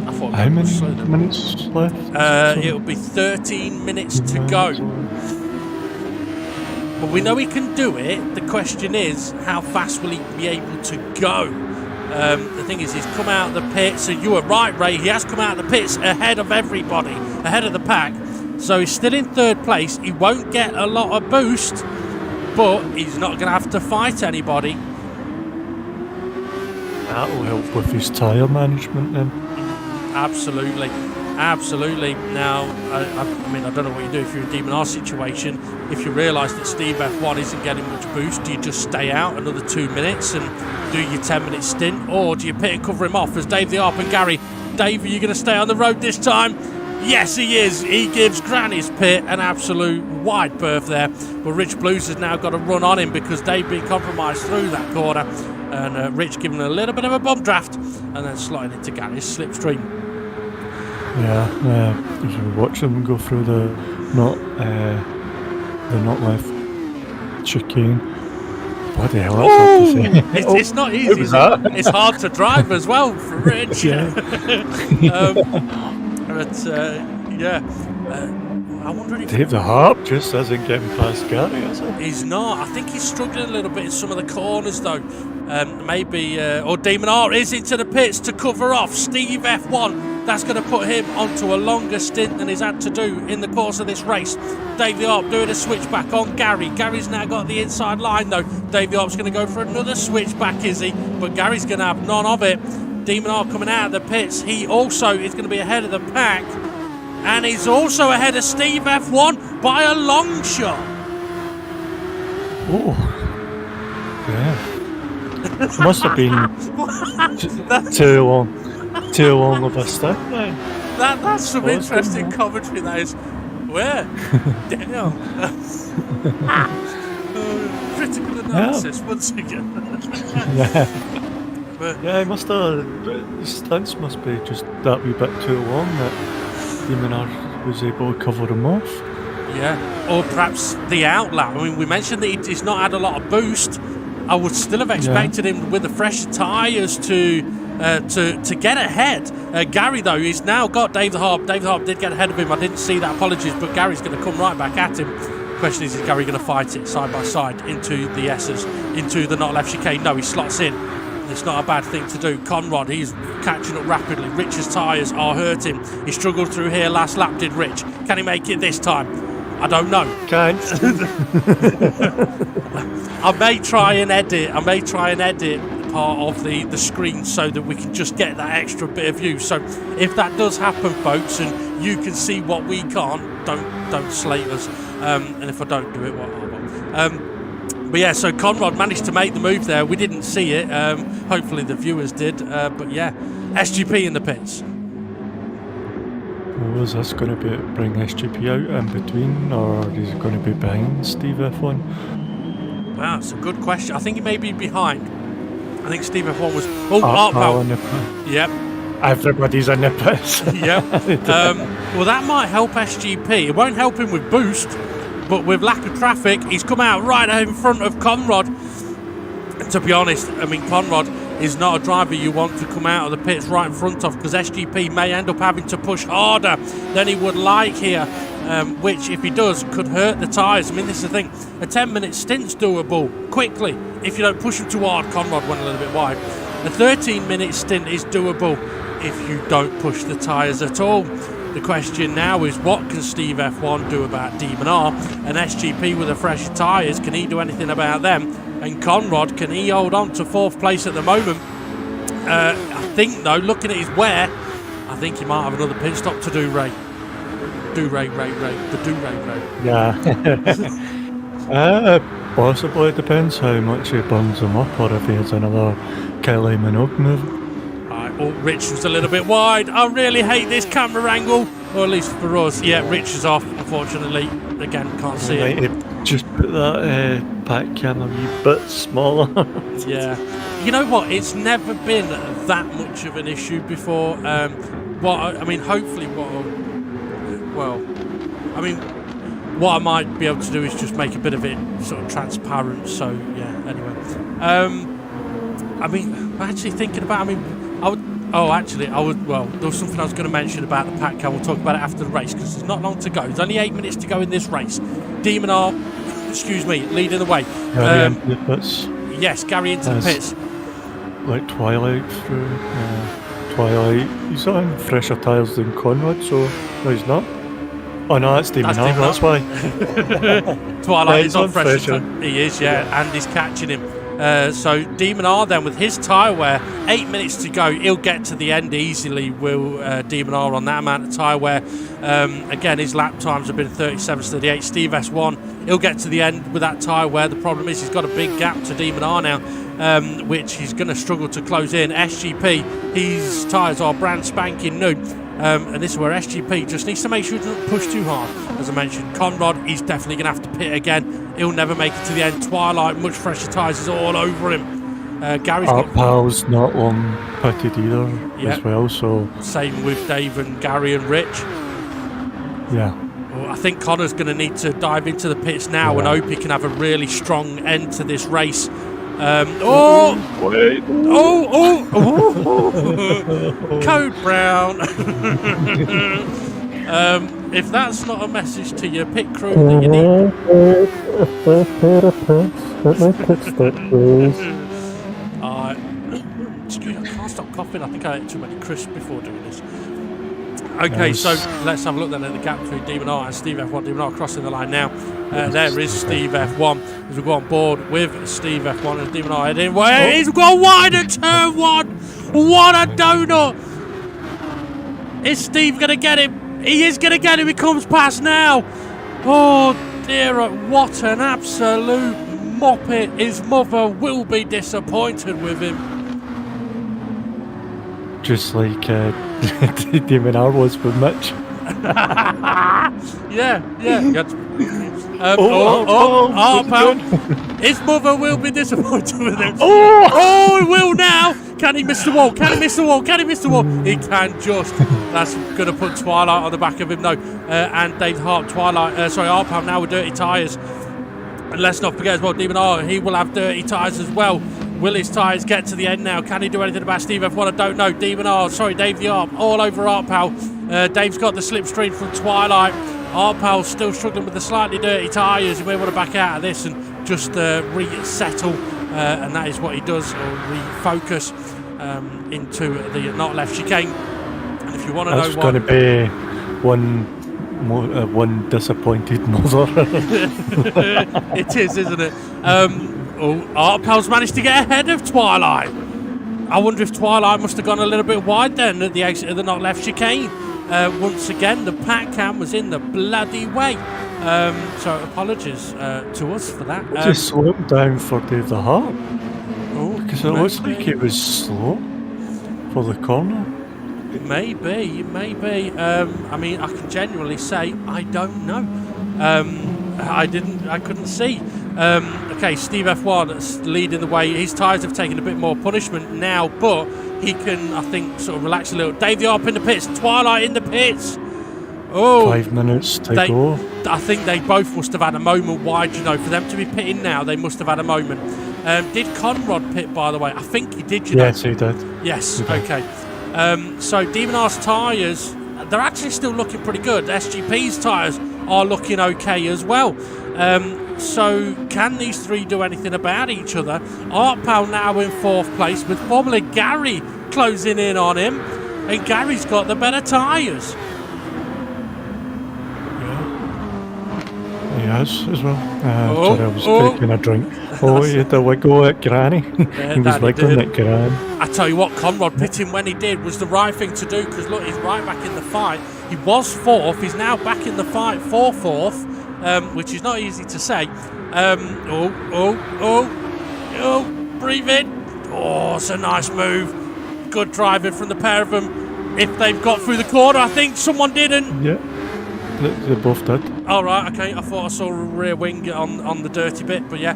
I thought how many minutes left? It'll be 13 minutes to go. But we know he can do it. The question is, how fast will he be able to go? The thing is, he's come out of the pits, so you were right, Ray. He has come out of the pits ahead of everybody, ahead of the pack. So he's still in 3rd place. He won't get a lot of boost, but he's not going to have to fight anybody. That'll help with his tyre management then. Absolutely. Absolutely. Now, I mean, I don't know what you do if you're in a Demon R situation. If you realise that Steve F1 isn't getting much boost, do you just stay out another 2 minutes and do your 10-minute stint? Or do you pit and cover him off as Dave the Arp and Gary? Dave, are you going to stay on the road this time? Yes, he is. He gives Granny's pit an absolute wide berth there. But Rich Blues has now got to run on him because Dave being compromised through that corner. And Rich giving a little bit of a bump draft and then sliding into Gary's slipstream. Yeah, if you watch them go through the not left chicane. What the hell? That's hard to say. It's not easy. It's hard to drive as well for Rich. Yeah. I wonder if Dave the Harp just isn't getting past Gary, is he? He's not. I think he's struggling a little bit in some of the corners though. Maybe or Demon R is into the pits to cover off Steve F1. That's going to put him onto a longer stint than he's had to do in the course of this race. Dave the Arp doing a switchback on Gary. Gary's now got the inside line though. Dave the Arp's going to go for another switchback, is he? But Gary's going to have none of it. Demon R coming out of the pits. He also is going to be ahead of the pack. And he's also ahead of Steve F1 by a long shot. Oh, yeah. It must have been too long of a stick then. That's some interesting commentary, that is. Where? Damn. Critical analysis once again. Yeah. But, Yeah, the stunts must be just that wee bit too long that Demon was able to cover them off. yeah, or perhaps the outlap. I mean, we mentioned that he's not had a lot of boost. I would still have expected him with the fresh tyres to get ahead. Gary, though, he's now got Dave the Harp. Dave the Harp did get ahead of him. I didn't see that, apologies, but Gary's going to come right back at him. Question is Gary going to fight it side by side into the S's, into the not left chicane? No, he slots in. It's not a bad thing to do. Conrad, he's catching up rapidly. Rich's tyres are hurting. He struggled through here last lap, did Rich. Can he make it this time? I don't know. Can't. I may try and edit part of the screen so that we can just get that extra bit of view. So if that does happen, folks, and you can see what we can't, don't slate us. And if I don't do it, what I will. But yeah, so Conrad managed to make the move there. We didn't see it. Hopefully the viewers did. But yeah, SGP in the pits. Well, is this going to bring SGP out in between, or is it going to be behind Steve F1? Wow, it's a good question. I think he may be behind. I think Steve F1 was... Yep. Everybody's in the pits. Yep. Well, that might help SGP. It won't help him with boost, but with lack of traffic, he's come out right in front of Conrad. And to be honest, I mean, Conrad is not a driver you want to come out of the pits right in front of, because SGP may end up having to push harder than he would like here, which, if he does, could hurt the tyres. I mean, this is the thing. A 10-minute stint's doable quickly if you don't push him too hard. Conrad went a little bit wide. A 13-minute stint is doable if you don't push the tyres at all. The question now is, what can Steve F1 do about Demon R? And SGP with the fresh tyres, can he do anything about them? And Conrad, can he hold on to 4th place at the moment? I think, though, looking at his wear, I think he might have another pit stop to do, Ray. Ray. Yeah. Possibly. It depends how much he burns them up, or if he has another Kylie Minogue move. Oh, Rich was a little bit wide. I really hate this camera angle, or at least for us. Yeah, Rich is off, unfortunately. Again, can't see it. Just put that back camera a wee bit smaller. Yeah. You know what? It's never been that much of an issue before. Hopefully what I might be able to do is just make a bit of it sort of transparent. So, yeah, anyway. Actually thinking about, there was something I was going to mention about the pack car. We'll talk about it after the race, because there's not long to go. There's only 8 minutes to go in this race. Demon R, leading the way. Gary into the pits. Yes, Gary into the pits. Like Twilight through. Twilight. He's on fresher tyres than Conrad, so no, he's not. Oh no, that's Demon R, that's why. Twilight is on fresher. He is, yeah, and he's catching him. So Demon R then with his tyre wear, 8 minutes to go, he'll get to the end easily, will Demon R, on that amount of tyre wear. Again, his lap times have been 37.38. Steve S1, he'll get to the end with that tyre wear. The problem is he's got a big gap to Demon R now, which he's going to struggle to close in. SGP, his tyres are brand spanking new. And this is where SGP just needs to make sure he doesn't push too hard. As I mentioned, Conrad, he's definitely going to have to pit again. He'll never make it to the end. Twilight, much fresher tyres, is all over him. Gary's got... Pal's not long pitted either, as well, so... Same with Dave and Gary and Rich. Yeah. Well, I think Connor's going to need to dive into the pits now and hope he can have a really strong end to this race. Code Brown. If that's not a message to your pit crew that you need. Excuse me, I can't stop coughing. I think I ate too many crisps before doing this. Okay, so let's have a look then at the gap between Demon R and Steve F1. Demon R crossing the line now. There is Steve F1 as we go on board with Steve F1 as Demon R heading. He's gone wide at turn 1. What a donut! Is Steve going to get him? He is going to get him. He comes past now. Oh dear, what an absolute moppet. His mother will be disappointed with him. Just like Damon R was with Mitch. Yeah. Pal. His mother will be disappointed with him. Oh, he will now. Can he miss the wall? Can he miss the wall? Can he miss the wall? He can just. That's going to put Twilight on the back of him, though. And Dave Hart, Arpal now with dirty tyres. And let's not forget as well, Demon R, he will have dirty tyres as well. Will his tyres get to the end now? Can he do anything about Steve F1? I don't know. Dave the Arp, all over Arpal. Dave's got the slipstream from Twilight. Arpal's still struggling with the slightly dirty tyres. He may want to back out of this and just resettle. And that is what he does, or refocus into the not left chicane. And if you want to know that's what... going to be one disappointed mother. It is, isn't it? Arpal's managed to get ahead of Twilight. I wonder if Twilight must have gone a little bit wide then at the exit of the not left chicane. Once again, the pack cam was in the bloody way. So apologies to us for that. Just slow him down for Dave the Hart. Because it looks like he was slow for the corner. Maybe. I mean, I can genuinely say I don't know. I couldn't see. Okay, Steve F1 is leading the way. His tyres have taken a bit more punishment now, but he can, I think, sort of relax a little. Dave the Arp in the pits, Twilight in the pits. 5 minutes to go. I think they both must have had a moment wide, for them to be pitting now, they must have had a moment. Did Conrad pit, by the way? I think he did, Yes, he did. Yes, he did. Okay. So Demon R's tyres, they're actually still looking pretty good. SGP's tyres are looking okay as well. So can these three do anything about each other? Arpal now in 4th place with Formula Gary closing in on him. And Gary's got the better tyres. He has as well. Sorry, I was taking a drink. He had a wiggle at Granny. He was wiggling at Granny. I tell you what, Conrad pitting when he did was the right thing to do, because look, he's right back in the fight. He was 4th, he's now back in the fight for 4th, which is not easy to say. Breathe in. Oh, it's a nice move. Good driving from the pair of them. If they've got through the corner, I think someone didn't. Yeah. They both did. All right, okay. I thought I saw a rear wing on the dirty bit, but yeah.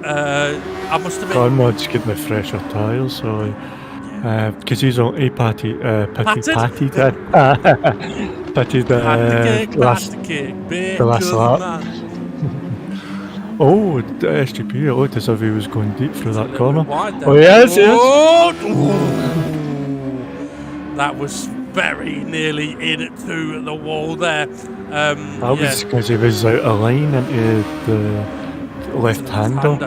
I must admit. Conrad's getting the fresher tyres, so because he's on patted the last lap. The SGP, it looked as if he was going deep through that corner. Yes. That was very nearly into the wall there. That was because he was out of line into the left-hander.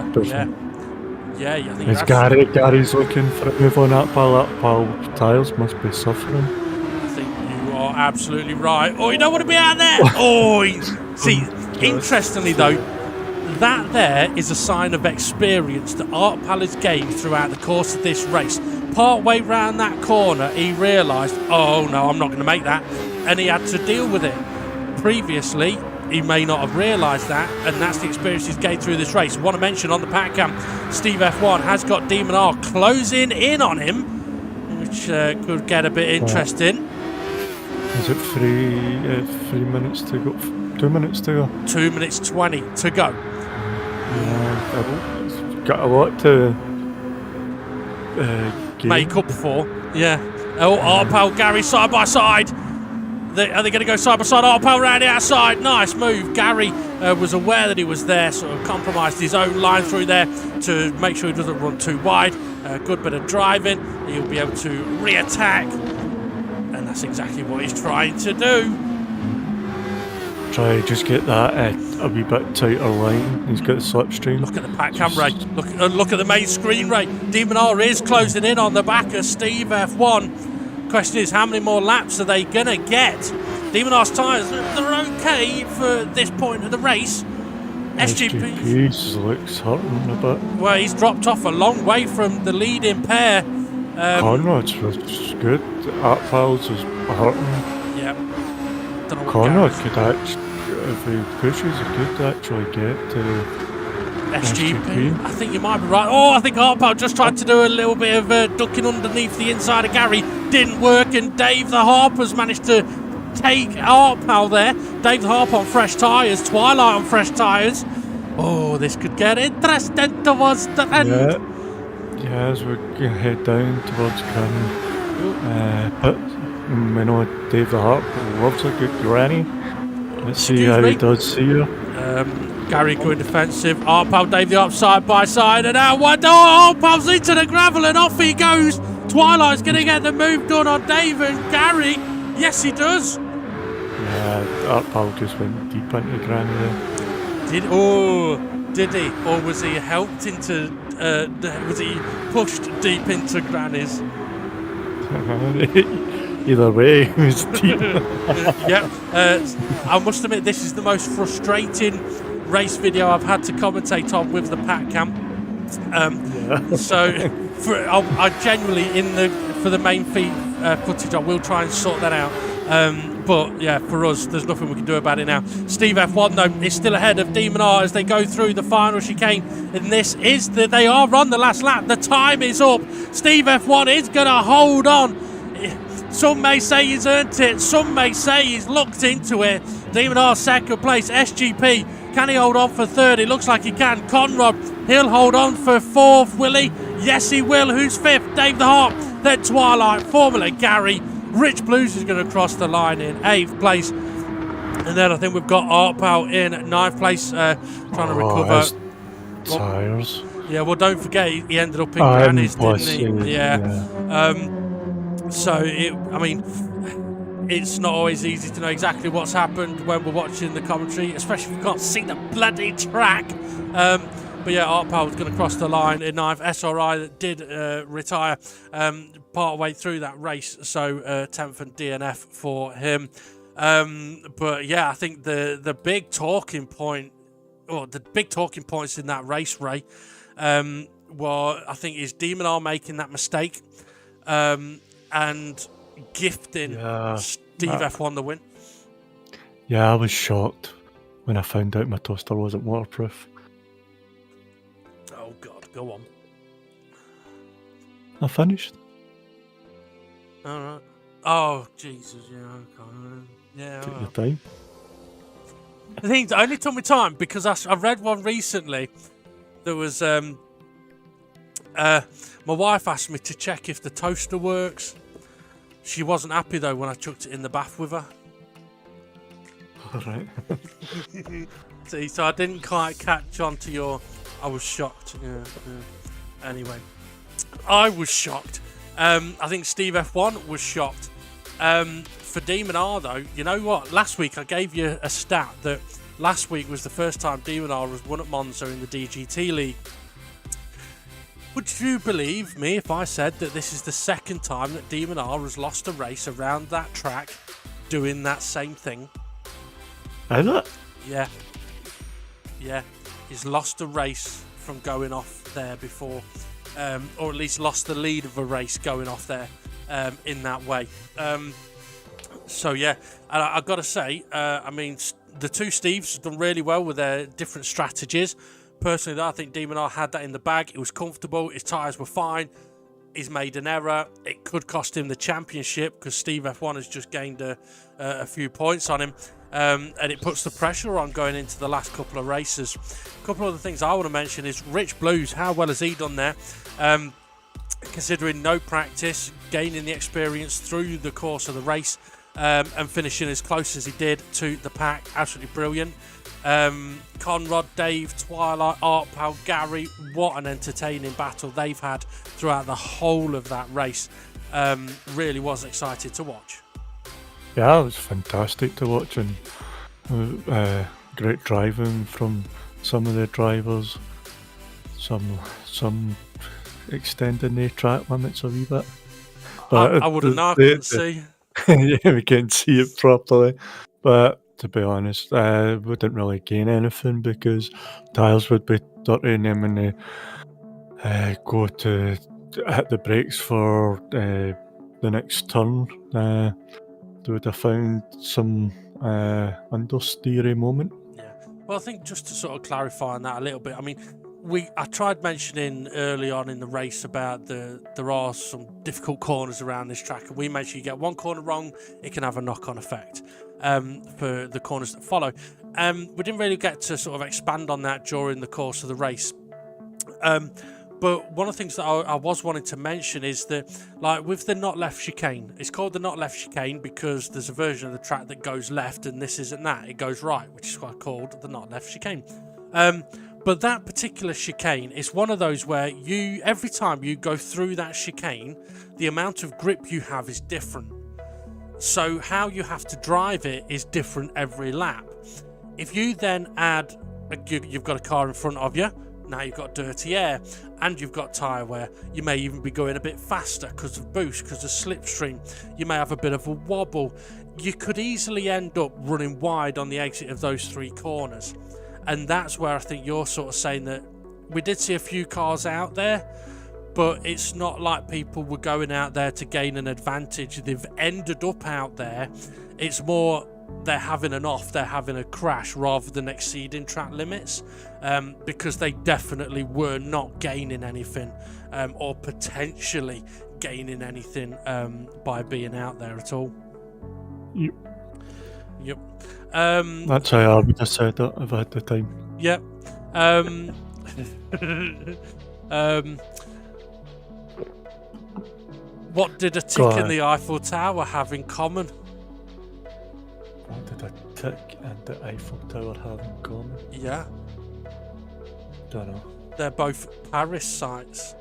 Yeah, I think As Gary's looking for a move on that pal tyres must be suffering. I think you are absolutely right. You don't want to be out there. See, interestingly though, that there is a sign of experience that Arpal has gained throughout the course of this race. Partway round that corner, he realised, oh no, I'm not going to make that, and he had to deal with it. Previously, he may not have realised that, and that's the experience he's gained through this race. I want to mention on the pack cam, Steve F1 has got Demon R closing in on him, which could get a bit interesting. Is it 3 minutes to go? 2 minutes to go? 2 minutes 20 to go. It's got a lot to make up for. Yeah. Arpal, Gary side by side. Are they going to go side by side? Arpal round the outside. Nice move. Gary was aware that he was there, sort of compromised his own line through there to make sure he doesn't run too wide. Good bit of driving. He'll be able to re-attack. And that's exactly what he's trying to do. Try just get that a wee bit tighter line. He's got the slipstream. Look at the pack cam, Ray. Look at the main screen, Ray. Demon R is closing in on the back of Steve F1. Question is, how many more laps are they going to get? Demon R's tyres, they're okay for this point of the race. SGP looks hurting a bit. Well, he's dropped off a long way from the leading pair. Conrad's was good. Arpal's was hurting. don't know what Conrad Gary's- could actually, if he pushes, he could actually get to SGP. I think you might be right. Oh, I think Harpo just tried to do a little bit of ducking underneath the inside of Gary. Didn't work, and Dave the Harper's managed to take Harpo there. Dave the Harper on fresh tyres. Twilight on fresh tyres. Oh, this could get interesting towards the end. Yeah, as we head down towards Granny. But we know Dave the Harper loves a good granny. Let's see how he does here. Gary going defensive. Harpo, Dave the Harp side by side, and now what? Oh, Harpo's into the gravel, and off he goes. Twilight's going to get the move done on Dave and Gary. Yes, he does. Yeah, Harpo just went deep into Granny there. Did he? Or was he helped into, was he pushed deep into Granny's? Either way, he was deep. Yep. I must admit, this is the most frustrating race video I've had to commentate on with the Pat Cam. So, I genuinely, for the main feed footage, I will try and sort that out. But yeah, for us, there's nothing we can do about it now. Steve F1 though is still ahead of Demon R as they go through the final chicane, and they are on the last lap. The time is up. Steve F1 is going to hold on. Some may say he's earned it. Some may say he's looked into it. Demon R second place. SGP, can he hold on for third? It looks like he can. Conrad, he'll hold on for fourth, will he? Yes, he will. Who's fifth? Dave the Harp. Then Twilight, Formula Gary. Rich Blues is going to cross the line in 8th place. And then I think we've got Harpo in 9th place, trying to recover. Tyres. Yeah, well, don't forget, he ended up in Granny's, didn't he? Yeah. So, it's not always easy to know exactly what's happened when we're watching the commentary, especially if we can't see the bloody track. But yeah, Harpo was going to cross the line in 9th. SRI that did retire part way through that race, so 10th and DNF for him. But yeah, I think the big talking point, or the big talking points in that race, Ray, I think is Demon R making that mistake and gifting Steve F1 the win. Yeah, I was shocked when I found out my toaster wasn't waterproof. Oh God, go on. I finished. All right. Oh Jesus, yeah. Took your time. The thing, it only took me time because I read one recently. There was my wife asked me to check if the toaster works. She wasn't happy though when I chucked it in the bath with her. All right. See, so I didn't quite catch on to your. I was shocked. Yeah. Anyway, I was shocked. I think Steve F1 was shocked. For Demon R though, you know what? Last week I gave you a stat that last week was the first time Demon R was won at Monza in the DGT League. Would you believe me if I said that this is the second time that Demon R has lost a race around that track doing that same thing? Is it? Yeah. Yeah. He's lost a race from going off there before, or at least lost the lead of a race going off there in that way. So yeah, and I've got to say, the two Steves have done really well with their different strategies. Personally, I think Demon R had that in the bag. It was comfortable. His tyres were fine. He's made an error. It could cost him the championship because Steve F1 has just gained a few points on him. And it puts the pressure on going into the last couple of races. A couple of other things I want to mention is Rich Blues. How well has he done there? Considering no practice, gaining the experience through the course of the race, and finishing as close as he did to the pack. Absolutely brilliant. Conrad, Dave, Twilight, Harpo, Gary, what an entertaining battle they've had throughout the whole of that race. Really was excited to watch. Yeah, it was fantastic to watch, and great driving from some of the drivers. Some extending the track limits a wee bit. But I wouldn't know. I couldn't see. Yeah, we can't see it properly. But to be honest, we didn't really gain anything because tyres would be dirty, and then when they go to hit the brakes for the next turn, they would have found some understeery moment. Yeah. Well, I think just to sort of clarify on that a little bit, I mean, I tried mentioning early on in the race about there are some difficult corners around this track, and we mentioned you get one corner wrong, it can have a knock-on effect for the corners that follow. We didn't really get to sort of expand on that during the course of the race. But one of the things that I was wanting to mention is that, like with the not left chicane, it's called the not left chicane because there's a version of the track that goes left, and this isn't that. It goes right, which is why called the not left chicane. But that particular chicane is one of those where every time you go through that chicane, the amount of grip you have is different. So how you have to drive it is different every lap. If you then add, you've got a car in front of you, now you've got dirty air, and you've got tyre wear. You may even be going a bit faster because of boost, because of slipstream. You may have a bit of a wobble. You could easily end up running wide on the exit of those three corners. And that's where I think you're sort of saying that we did see a few cars out there, but it's not like people were going out there to gain an advantage. They've ended up out there. It's more they're having they're having a crash rather than exceeding track limits, because they definitely were not gaining anything or potentially gaining anything by being out there at all. Yep. That's how I would have said it if I had the time. Yep. What did a tick in the Eiffel Tower have in common? What did a tick and the Eiffel Tower have in common? Yeah. Don't know. They're both Paris sites.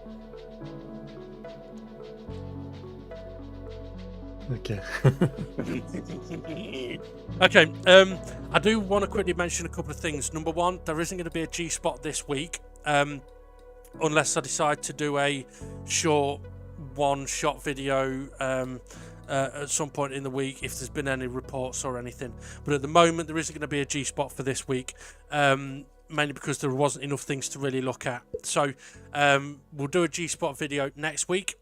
Okay. Okay, I do want to quickly mention a couple of things. Number one, there isn't going to be a G-Spot this week, unless I decide to do a short one-shot video at some point in the week if there's been any reports or anything. But at the moment, there isn't going to be a G-Spot for this week, mainly because there wasn't enough things to really look at. So we'll do a G-Spot video next week.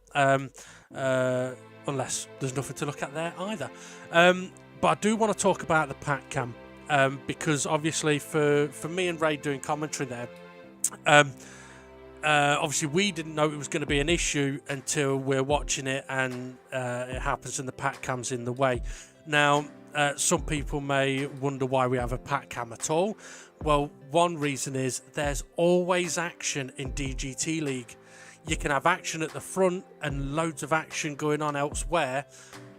Unless there's nothing to look at there either. But I do want to talk about the pack cam, because obviously for me and Ray doing commentary there, obviously we didn't know it was going to be an issue until we're watching it and it happens and the pack cam's in the way. Now, some people may wonder why we have a pack cam at all. Well, one reason is there's always action in DGT League. You can have action at the front and loads of action going on elsewhere,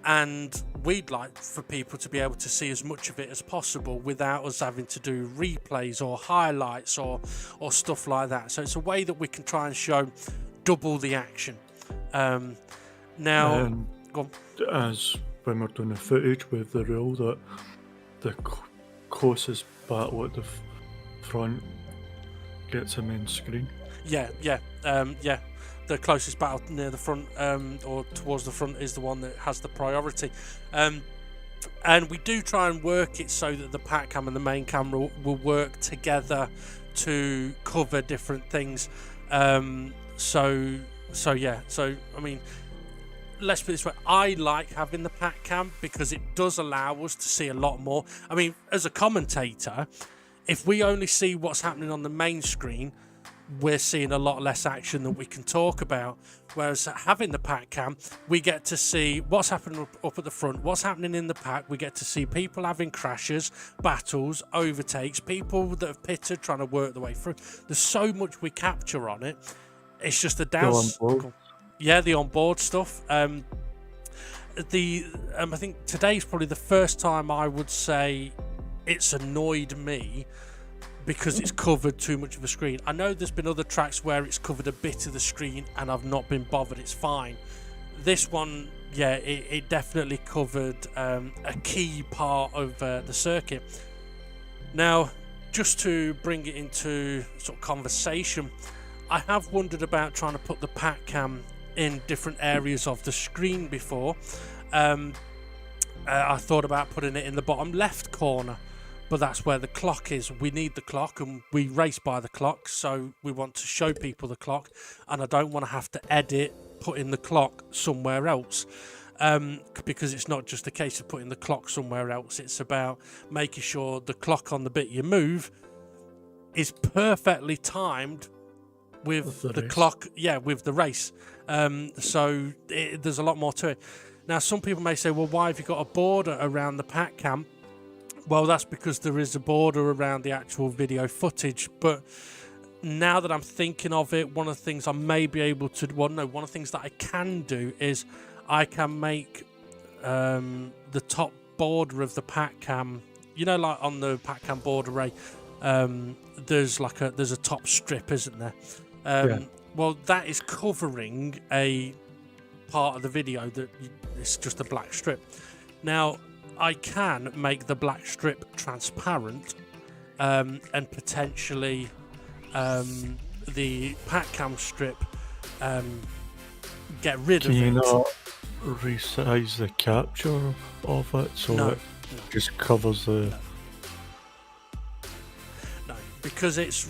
and we'd like for people to be able to see as much of it as possible without us having to do replays or highlights or stuff like that. So it's a way that we can try and show double the action. Now, go on. As when we're doing the footage with the rule that the closest battle at the front gets a main screen. Yeah. The closest battle near the front or towards the front is the one that has the priority. And we do try and work it so that the pack cam and the main camera will work together to cover different things. So I mean, let's put it this way, I like having the pack cam because it does allow us to see a lot more. I mean, as a commentator, if we only see what's happening on the main screen, we're seeing a lot less action that we can talk about. Whereas having the pack cam, we get to see what's happening up at the front, what's happening in the pack. We get to see people having crashes, battles, overtakes, people that have pitted trying to work their way through. There's so much we capture on it. It's just the downside. Yeah, the onboard stuff. I think today's probably the first time I would say it's annoyed me because it's covered too much of a screen. I know there's been other tracks where it's covered a bit of the screen and I've not been bothered, it's fine. This one, yeah, it definitely covered a key part of the circuit. Now, just to bring it into sort of conversation, I have wondered about trying to put the pack cam in different areas of the screen before. I thought about putting it in the bottom left corner, but that's where the clock is. We need the clock and we race by the clock, so we want to show people the clock, and I don't want to have to edit putting the clock somewhere else. because it's not just a case of putting the clock somewhere else. It's about making sure the clock on the bit you move is perfectly timed with the clock, with the race. So there's a lot more to it. Now, some people may say, well, why have you got a border around the pack cam? Well, that's because there is a border around the actual video footage. But now that I'm thinking of it, one of the things I may be able to, one of the things that I can do is I can make the top border of the pack cam, like on the pack cam board array, there's a top strip, isn't there? Well, that is covering a part of the video that it's just a black strip. Now, I can make the black strip transparent, and potentially the pack cam strip get rid of it. Can you not resize the capture of it so it just covers the... No, because it's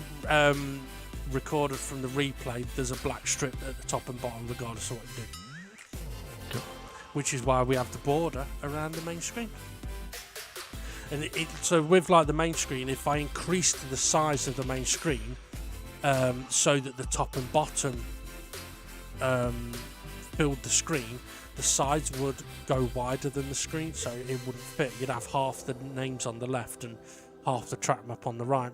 recorded from the replay, there's a black strip at the top and bottom regardless of what you do. Which is why we have the border around the main screen. And so with like the main screen, if I increased the size of the main screen so that the top and bottom filled the screen, the sides would go wider than the screen, so it wouldn't fit. You'd have half the names on the left and half the track map on the right.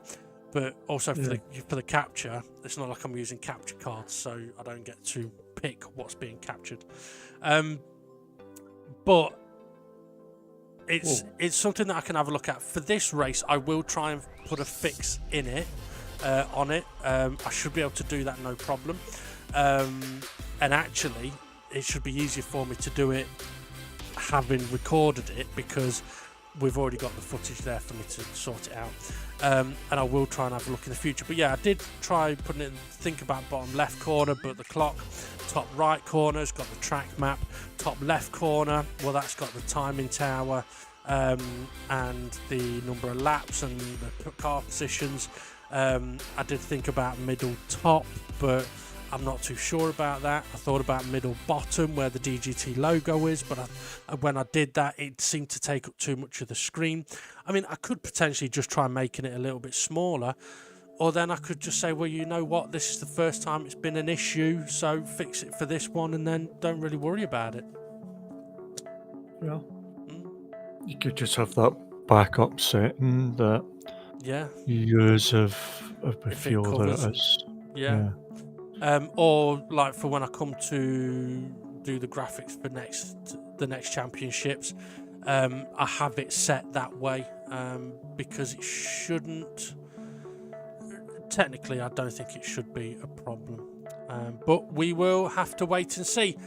But also for the capture, it's not like I'm using capture cards, so I don't get to pick what's being captured. But it's something that I can have a look at. For this race, I will try and put a fix in it, on it. I should be able to do that, no problem. And actually, it should be easier for me to do it having recorded it, because we've already got the footage there for me to sort it out. And I will try and have a look in the future. But yeah, I did try putting it, think about bottom left corner, but the clock, top right corner's got the track map, top left corner, well, that's got the timing tower, and the number of laps and the car positions. I did think about middle top, but I'm not too sure about that. I thought about middle bottom where the DGT logo is, but when I did that, it seemed to take up too much of the screen. I mean, I could potentially just try making it a little bit smaller, or then I could just say, well, you know what, this is the first time it's been an issue, so fix it for this one and then don't really worry about it. Yeah. You could just have that backup setting that you use if we feel that it is. Yeah. Or like for when I come to do the graphics for the next championships, I have it set that way, because it shouldn't. Technically, I don't think it should be a problem, but we will have to wait and see.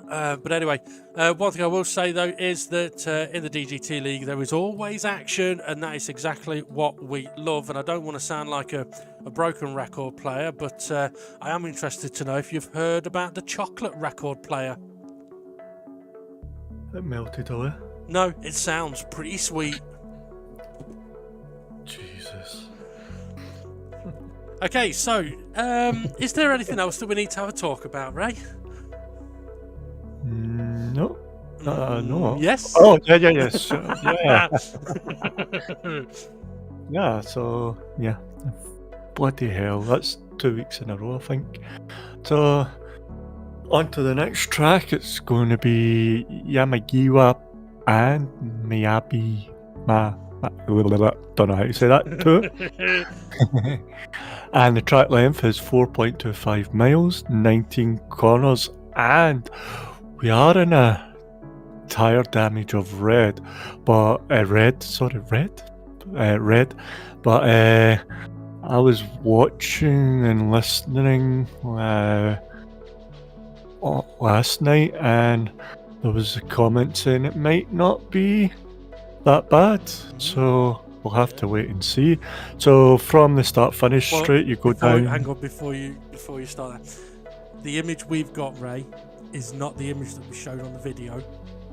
But anyway, one thing I will say though is that in the DGT League there is always action, and that is exactly what we love. And I don't want to sound like a broken record player, but I am interested to know if you've heard about the chocolate record player. It melted away. No, it sounds pretty sweet. Jesus. Okay, so is there anything else that we need to have a talk about, Ray? No. No. Yes. Oh, yes. Yeah. Yeah, so, yeah. Bloody hell, that's 2 weeks in a row, I think. So, on to the next track. It's going to be Yamagiwa and Miyabi. Don't know how to say that too. And the track length is 4.25 miles, 19 corners, and we are in a tire damage of red. But red. But I was watching and listening last night, and there was a comment saying it might not be that bad. So we'll have to wait and see. So from the start finish straight, you go down. Hang on, before you start that. The image we've got, Ray, is not the image that we showed on the video.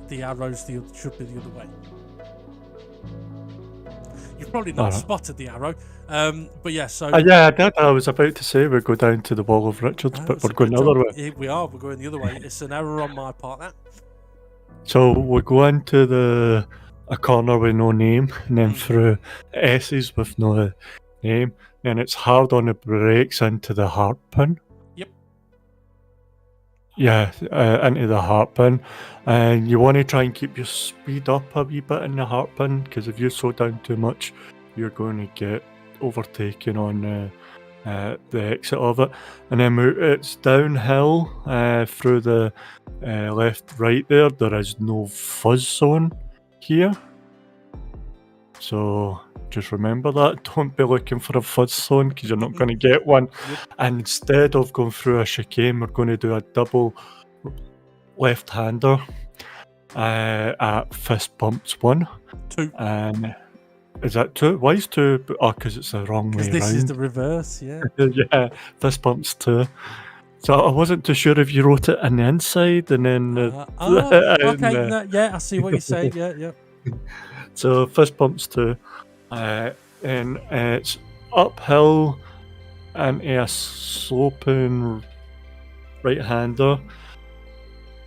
The arrows should be the other way. You've probably not spotted the arrow. But yeah, so... yeah, I did. I was about to say we go down to the Wall of Richards, but we're going the other way. We are. We're going the other way. It's an error on my part, that. So we go into a corner with no name, and then through S's with no name, and it's hard on the brakes into the hairpin. Yep. Yeah, into the hairpin, and you want to try and keep your speed up a wee bit in the hairpin, because if you slow down too much, you're going to get overtaken on the exit of it. And then it's downhill through the left right there. There is no fuzz zone here, so just remember that. Don't be looking for a fuzz zone, because you're not going to get one. And instead of going through a chicane, we're going to do a double left-hander at fist bumps 1. 2. And is that 2? Why is 2? Oh, because it's the wrong way around. Because this is the reverse, yeah. Yeah, fist bumps 2. So I wasn't too sure if you wrote it on the inside and then... okay, yeah, I see what you're saying, yeah. So fist bumps 2. And it's uphill and a sloping right-hander.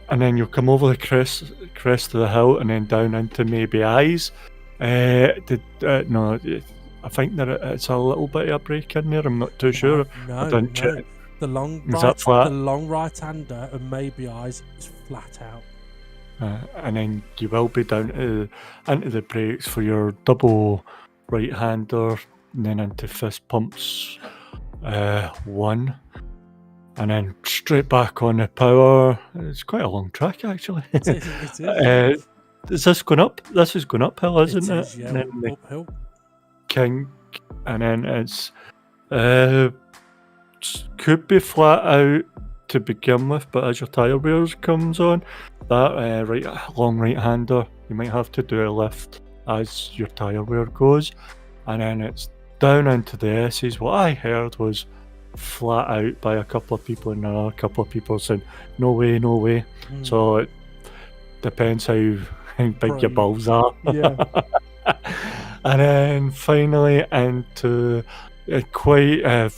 And then you'll come over the crest of the hill and then down into maybe eyes. No, I think it's a little bit of a break in there. I'm not too sure. No. Check. The long is that flat? The long right-hander and maybe eyes is flat out. And then you will be down into the brakes for your double right-hander, and then into fist pumps 1. And then straight back on the power. It's quite a long track, actually. It is. Is this going up? This is going uphill, isn't it? Is, yeah, and then uphill. Kink, and then it's could be flat out to begin with, but as your tyre wears comes on, that long right-hander, you might have to do a lift as your tyre wear goes, and then it's down into the S's. What I heard was flat out by a couple of people, and a couple of people saying no way. So it depends how big your balls are. Yeah. And then finally into quite a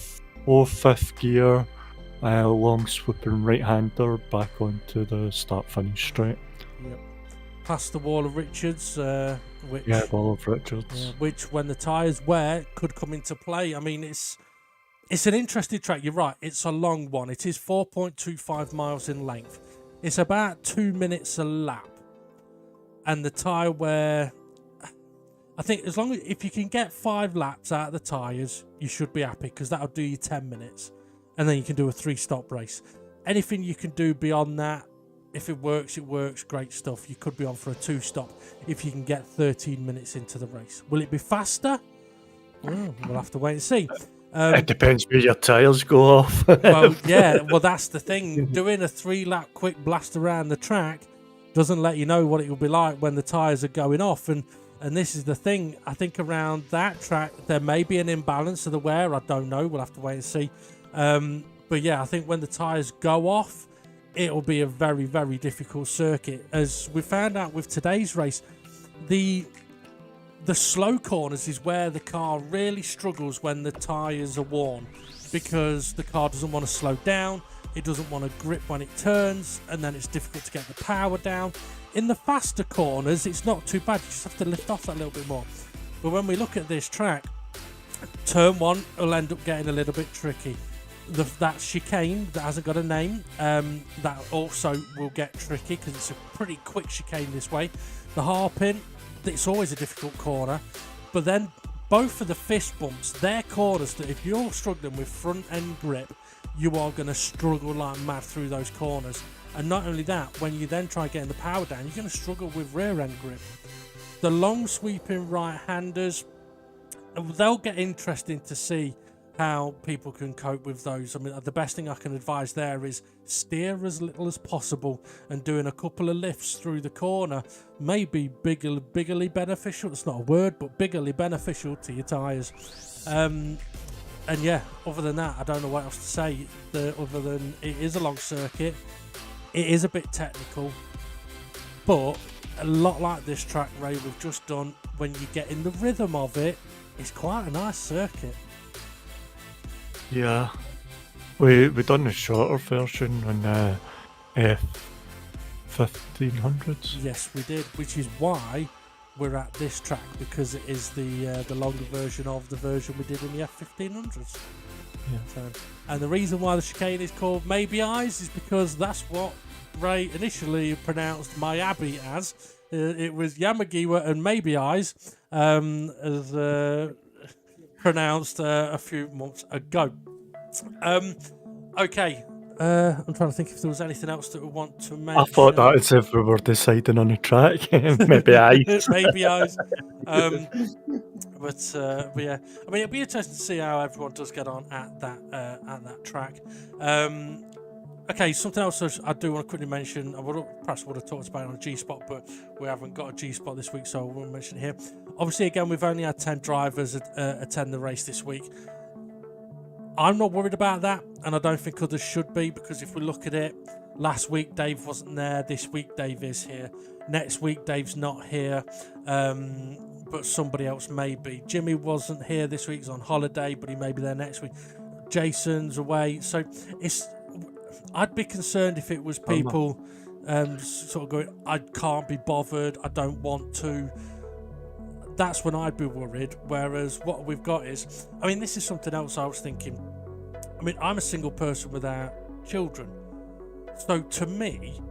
4/5 gear, long swooping right-hander back onto the start-finish straight. Yep. Past the Wall of Richards, which... Yeah, Wall of Richards. Yeah, which, when the tyres wear, could come into play. I mean, it's an interesting track. You're right, it's a long one. It is 4.25 miles in length. It's about 2 minutes a lap. And the tyre wear... I think if you can get 5 laps out of the tyres, you should be happy, because that'll do you 10 minutes. And then you can do a 3-stop race. Anything you can do beyond that, if it works, great stuff. You could be on for a 2-stop if you can get 13 minutes into the race. Will it be faster? We'll have to wait and see. It depends where your tyres go off. Well, that's the thing. Doing a 3-lap quick blast around the track doesn't let you know what it will be like when the tyres are going off. And this is the thing. I think around that track, there may be an imbalance of the wear. I don't know. We'll have to wait and see. But yeah, I think when the tyres go off, it'll be a very, very difficult circuit. As we found out with today's race, the slow corners is where the car really struggles when the tyres are worn, because the car doesn't want to slow down. It doesn't want to grip when it turns, and then it's difficult to get the power down. In the faster corners, it's not too bad. You just have to lift off that little bit more. But when we look at this track, turn 1 will end up getting a little bit tricky. That chicane that hasn't got a name, that also will get tricky, because it's a pretty quick chicane this way. The hairpin, it's always a difficult corner. But then both of the fist bumps, they're corners that if you're struggling with front end grip, you are going to struggle like mad through those corners. And not only that, when you then try getting the power down, you're going to struggle with rear end grip. The long sweeping right-handers, they'll get interesting to see how people can cope with those. I mean, the best thing I can advise there is steer as little as possible, and doing a couple of lifts through the corner may be biggerly beneficial. It's not a word, but biggerly beneficial to your tyres. And yeah, other than that, I don't know what else to say. Other than it is a long circuit, it is a bit technical, but a lot like this track, Ray, we've just done. When you get in the rhythm of it, it's quite a nice circuit. Yeah. We done the shorter version on F1500s. Yes, we did, which is why we're at this track, because it is the longer version of the version we did in the F1500s. Yeah. So, and the reason why the chicane is called Maybe Eyes is because that's what Ray initially pronounced my Abbey as. It was Yamagiwa and Maybe Eyes, as pronounced a few months ago. Okay. I'm trying to think if there was anything else that we want to mention. I thought that as if we were deciding on a track. Maybe Eyes. Maybe Eyes. But yeah, I mean, it'll be interesting to see how everyone does get on at that track. Okay, something else I do want to quickly mention. I perhaps would have talked about it on a G-Spot, but we haven't got a G-Spot this week, so I won't mention it here. Obviously, again, we've only had 10 drivers attend the race this week. I'm not worried about that, and I don't think others should be, because if we look at it, last week Dave wasn't there, this week Dave is here, next week Dave's not here, but somebody else may be. Jimmy wasn't here this week, he's on holiday, but he may be there next week. Jason's away, so I'd be concerned if it was people sort of going, I can't be bothered, I don't want to. That's when I'd be worried. Whereas what we've got is, I mean, this is something else I was thinking. I mean, I'm a single person without children. So to me,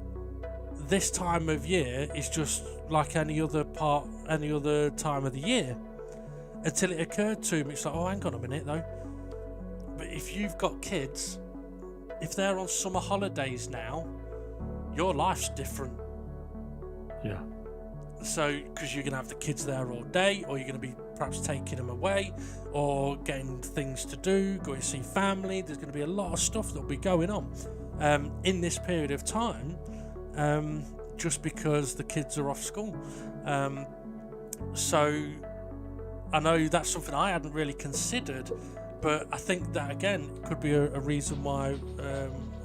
this time of year is just like any other time of the year. Until it occurred to me, it's like, oh, hang on a minute though. But if you've got kids, if they're on summer holidays now, your life's different. Yeah. So, because you're going to have the kids there all day, or you're going to be perhaps taking them away, or getting things to do, going to see family. There's going to be a lot of stuff that'll be going on in this period of time, just because the kids are off school. So, I know that's something I hadn't really considered, but I think that, again, could be a reason why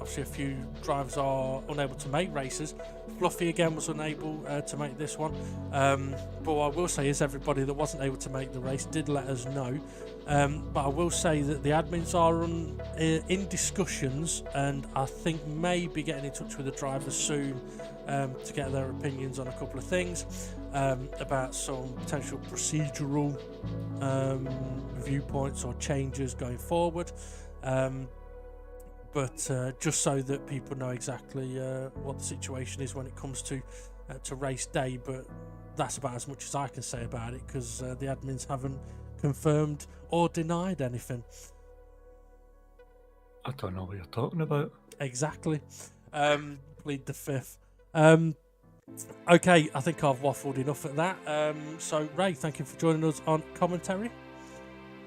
obviously a few drivers are unable to make races. Fluffy again was unable to make this one, but what I will say is everybody that wasn't able to make the race did let us know, but I will say that the admins are in discussions, and I think maybe getting in touch with the drivers soon to get their opinions on a couple of things, about some potential procedural viewpoints or changes going forward. But just so that people know exactly what the situation is when it comes to race day. But that's about as much as I can say about it, because the admins haven't confirmed or denied anything. I don't know what you're talking about. Exactly. Plead the fifth. Okay, I think I've waffled enough at that. So, Ray, thank you for joining us on commentary.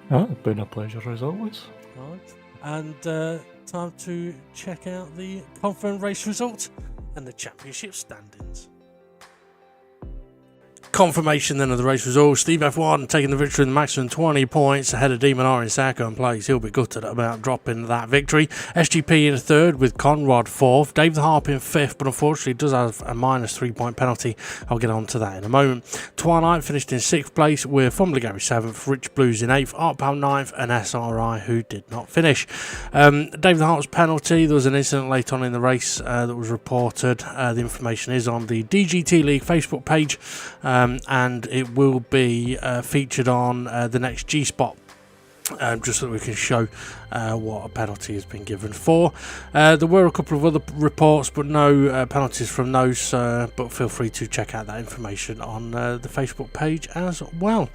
Oh, it's been a pleasure as always. All right. And time to check out the confirmed race results and the championship standings. Confirmation then of the race results. Steve F1 taking the victory with a maximum 20 points ahead of Demon R in second place. He'll be gutted about dropping that victory. SGP in third with Conrad fourth. Dave the Harp in fifth, but unfortunately does have a minus 3 point penalty. I'll get on to that in a moment. Twilight finished in sixth place with Gary seventh, Rich Blues in eighth, Art Pound ninth, and SRI who did not finish. Dave the Harp's penalty, there was an incident late on in the race that was reported. The information is on the DGT League Facebook page. And it will be featured on the next G-Spot, just so that we can show what a penalty has been given for. There were a couple of other reports, but no penalties from those, but feel free to check out that information on the Facebook page as well.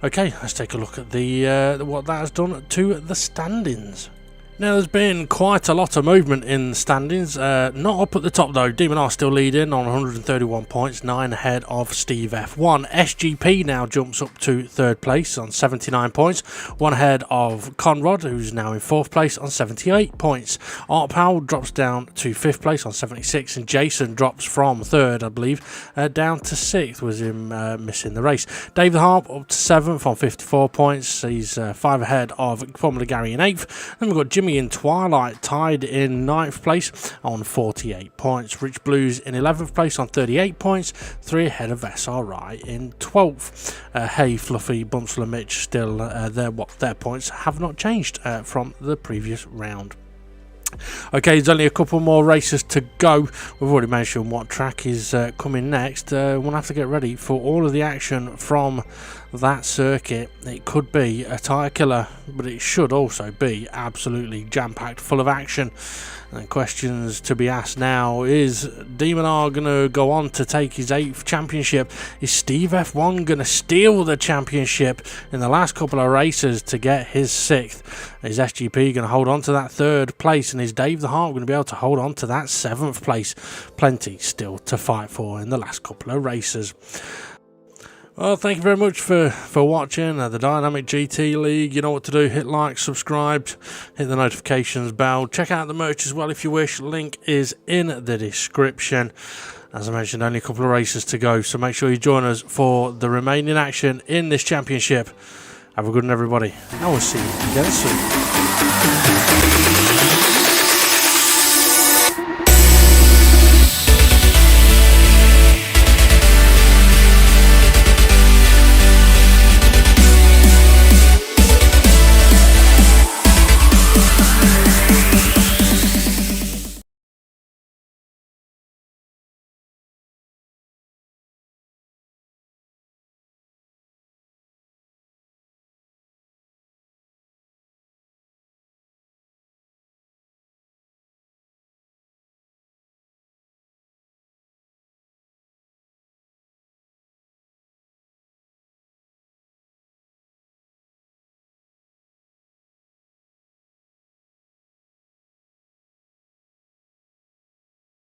Okay, let's take a look at the what that has done to the standings. Now, there's been quite a lot of movement in the standings. Not up at the top, though. Demon R still leading on 131 points, 9 ahead of Steve F1. SGP now jumps up to third place on 79 points, 1 ahead of Conrad, who's now in fourth place on 78 points. Art Powell drops down to fifth place on 76, and Jason drops from third, I believe, down to sixth, was him missing the race. Dave the Harp up to seventh on 54 points. He's 5 ahead of Formula Gary in eighth. Then we've got Jimmy Bohemian Twilight tied in 9th place on 48 points. Rich Blues in 11th place on 38 points, 3 ahead of SRI in 12th. Hey Fluffy, Bumsler Mitch still their points have not changed from the previous round. Okay, there's only a couple more races to go. We've already mentioned what track is coming next. We'll have to get ready for all of the action from that circuit. It could be a tyre killer, but it should also be absolutely jam-packed full of action. And questions to be asked now: is Demon R going to go on to take his 8th championship? Is Steve F1 going to steal the championship in the last couple of races to get his 6th? Is SGP going to hold on to that 3rd place? And is Dave the Heart going to be able to hold on to that 7th place? Plenty still to fight for in the last couple of races. Well, thank you very much for watching the Dynamic GT League. You know what to do. Hit like, subscribe, hit the notifications bell. Check out the merch as well if you wish. Link is in the description. As I mentioned, only a couple of races to go, so make sure you join us for the remaining action in this championship. Have a good one, everybody. I will see you again soon.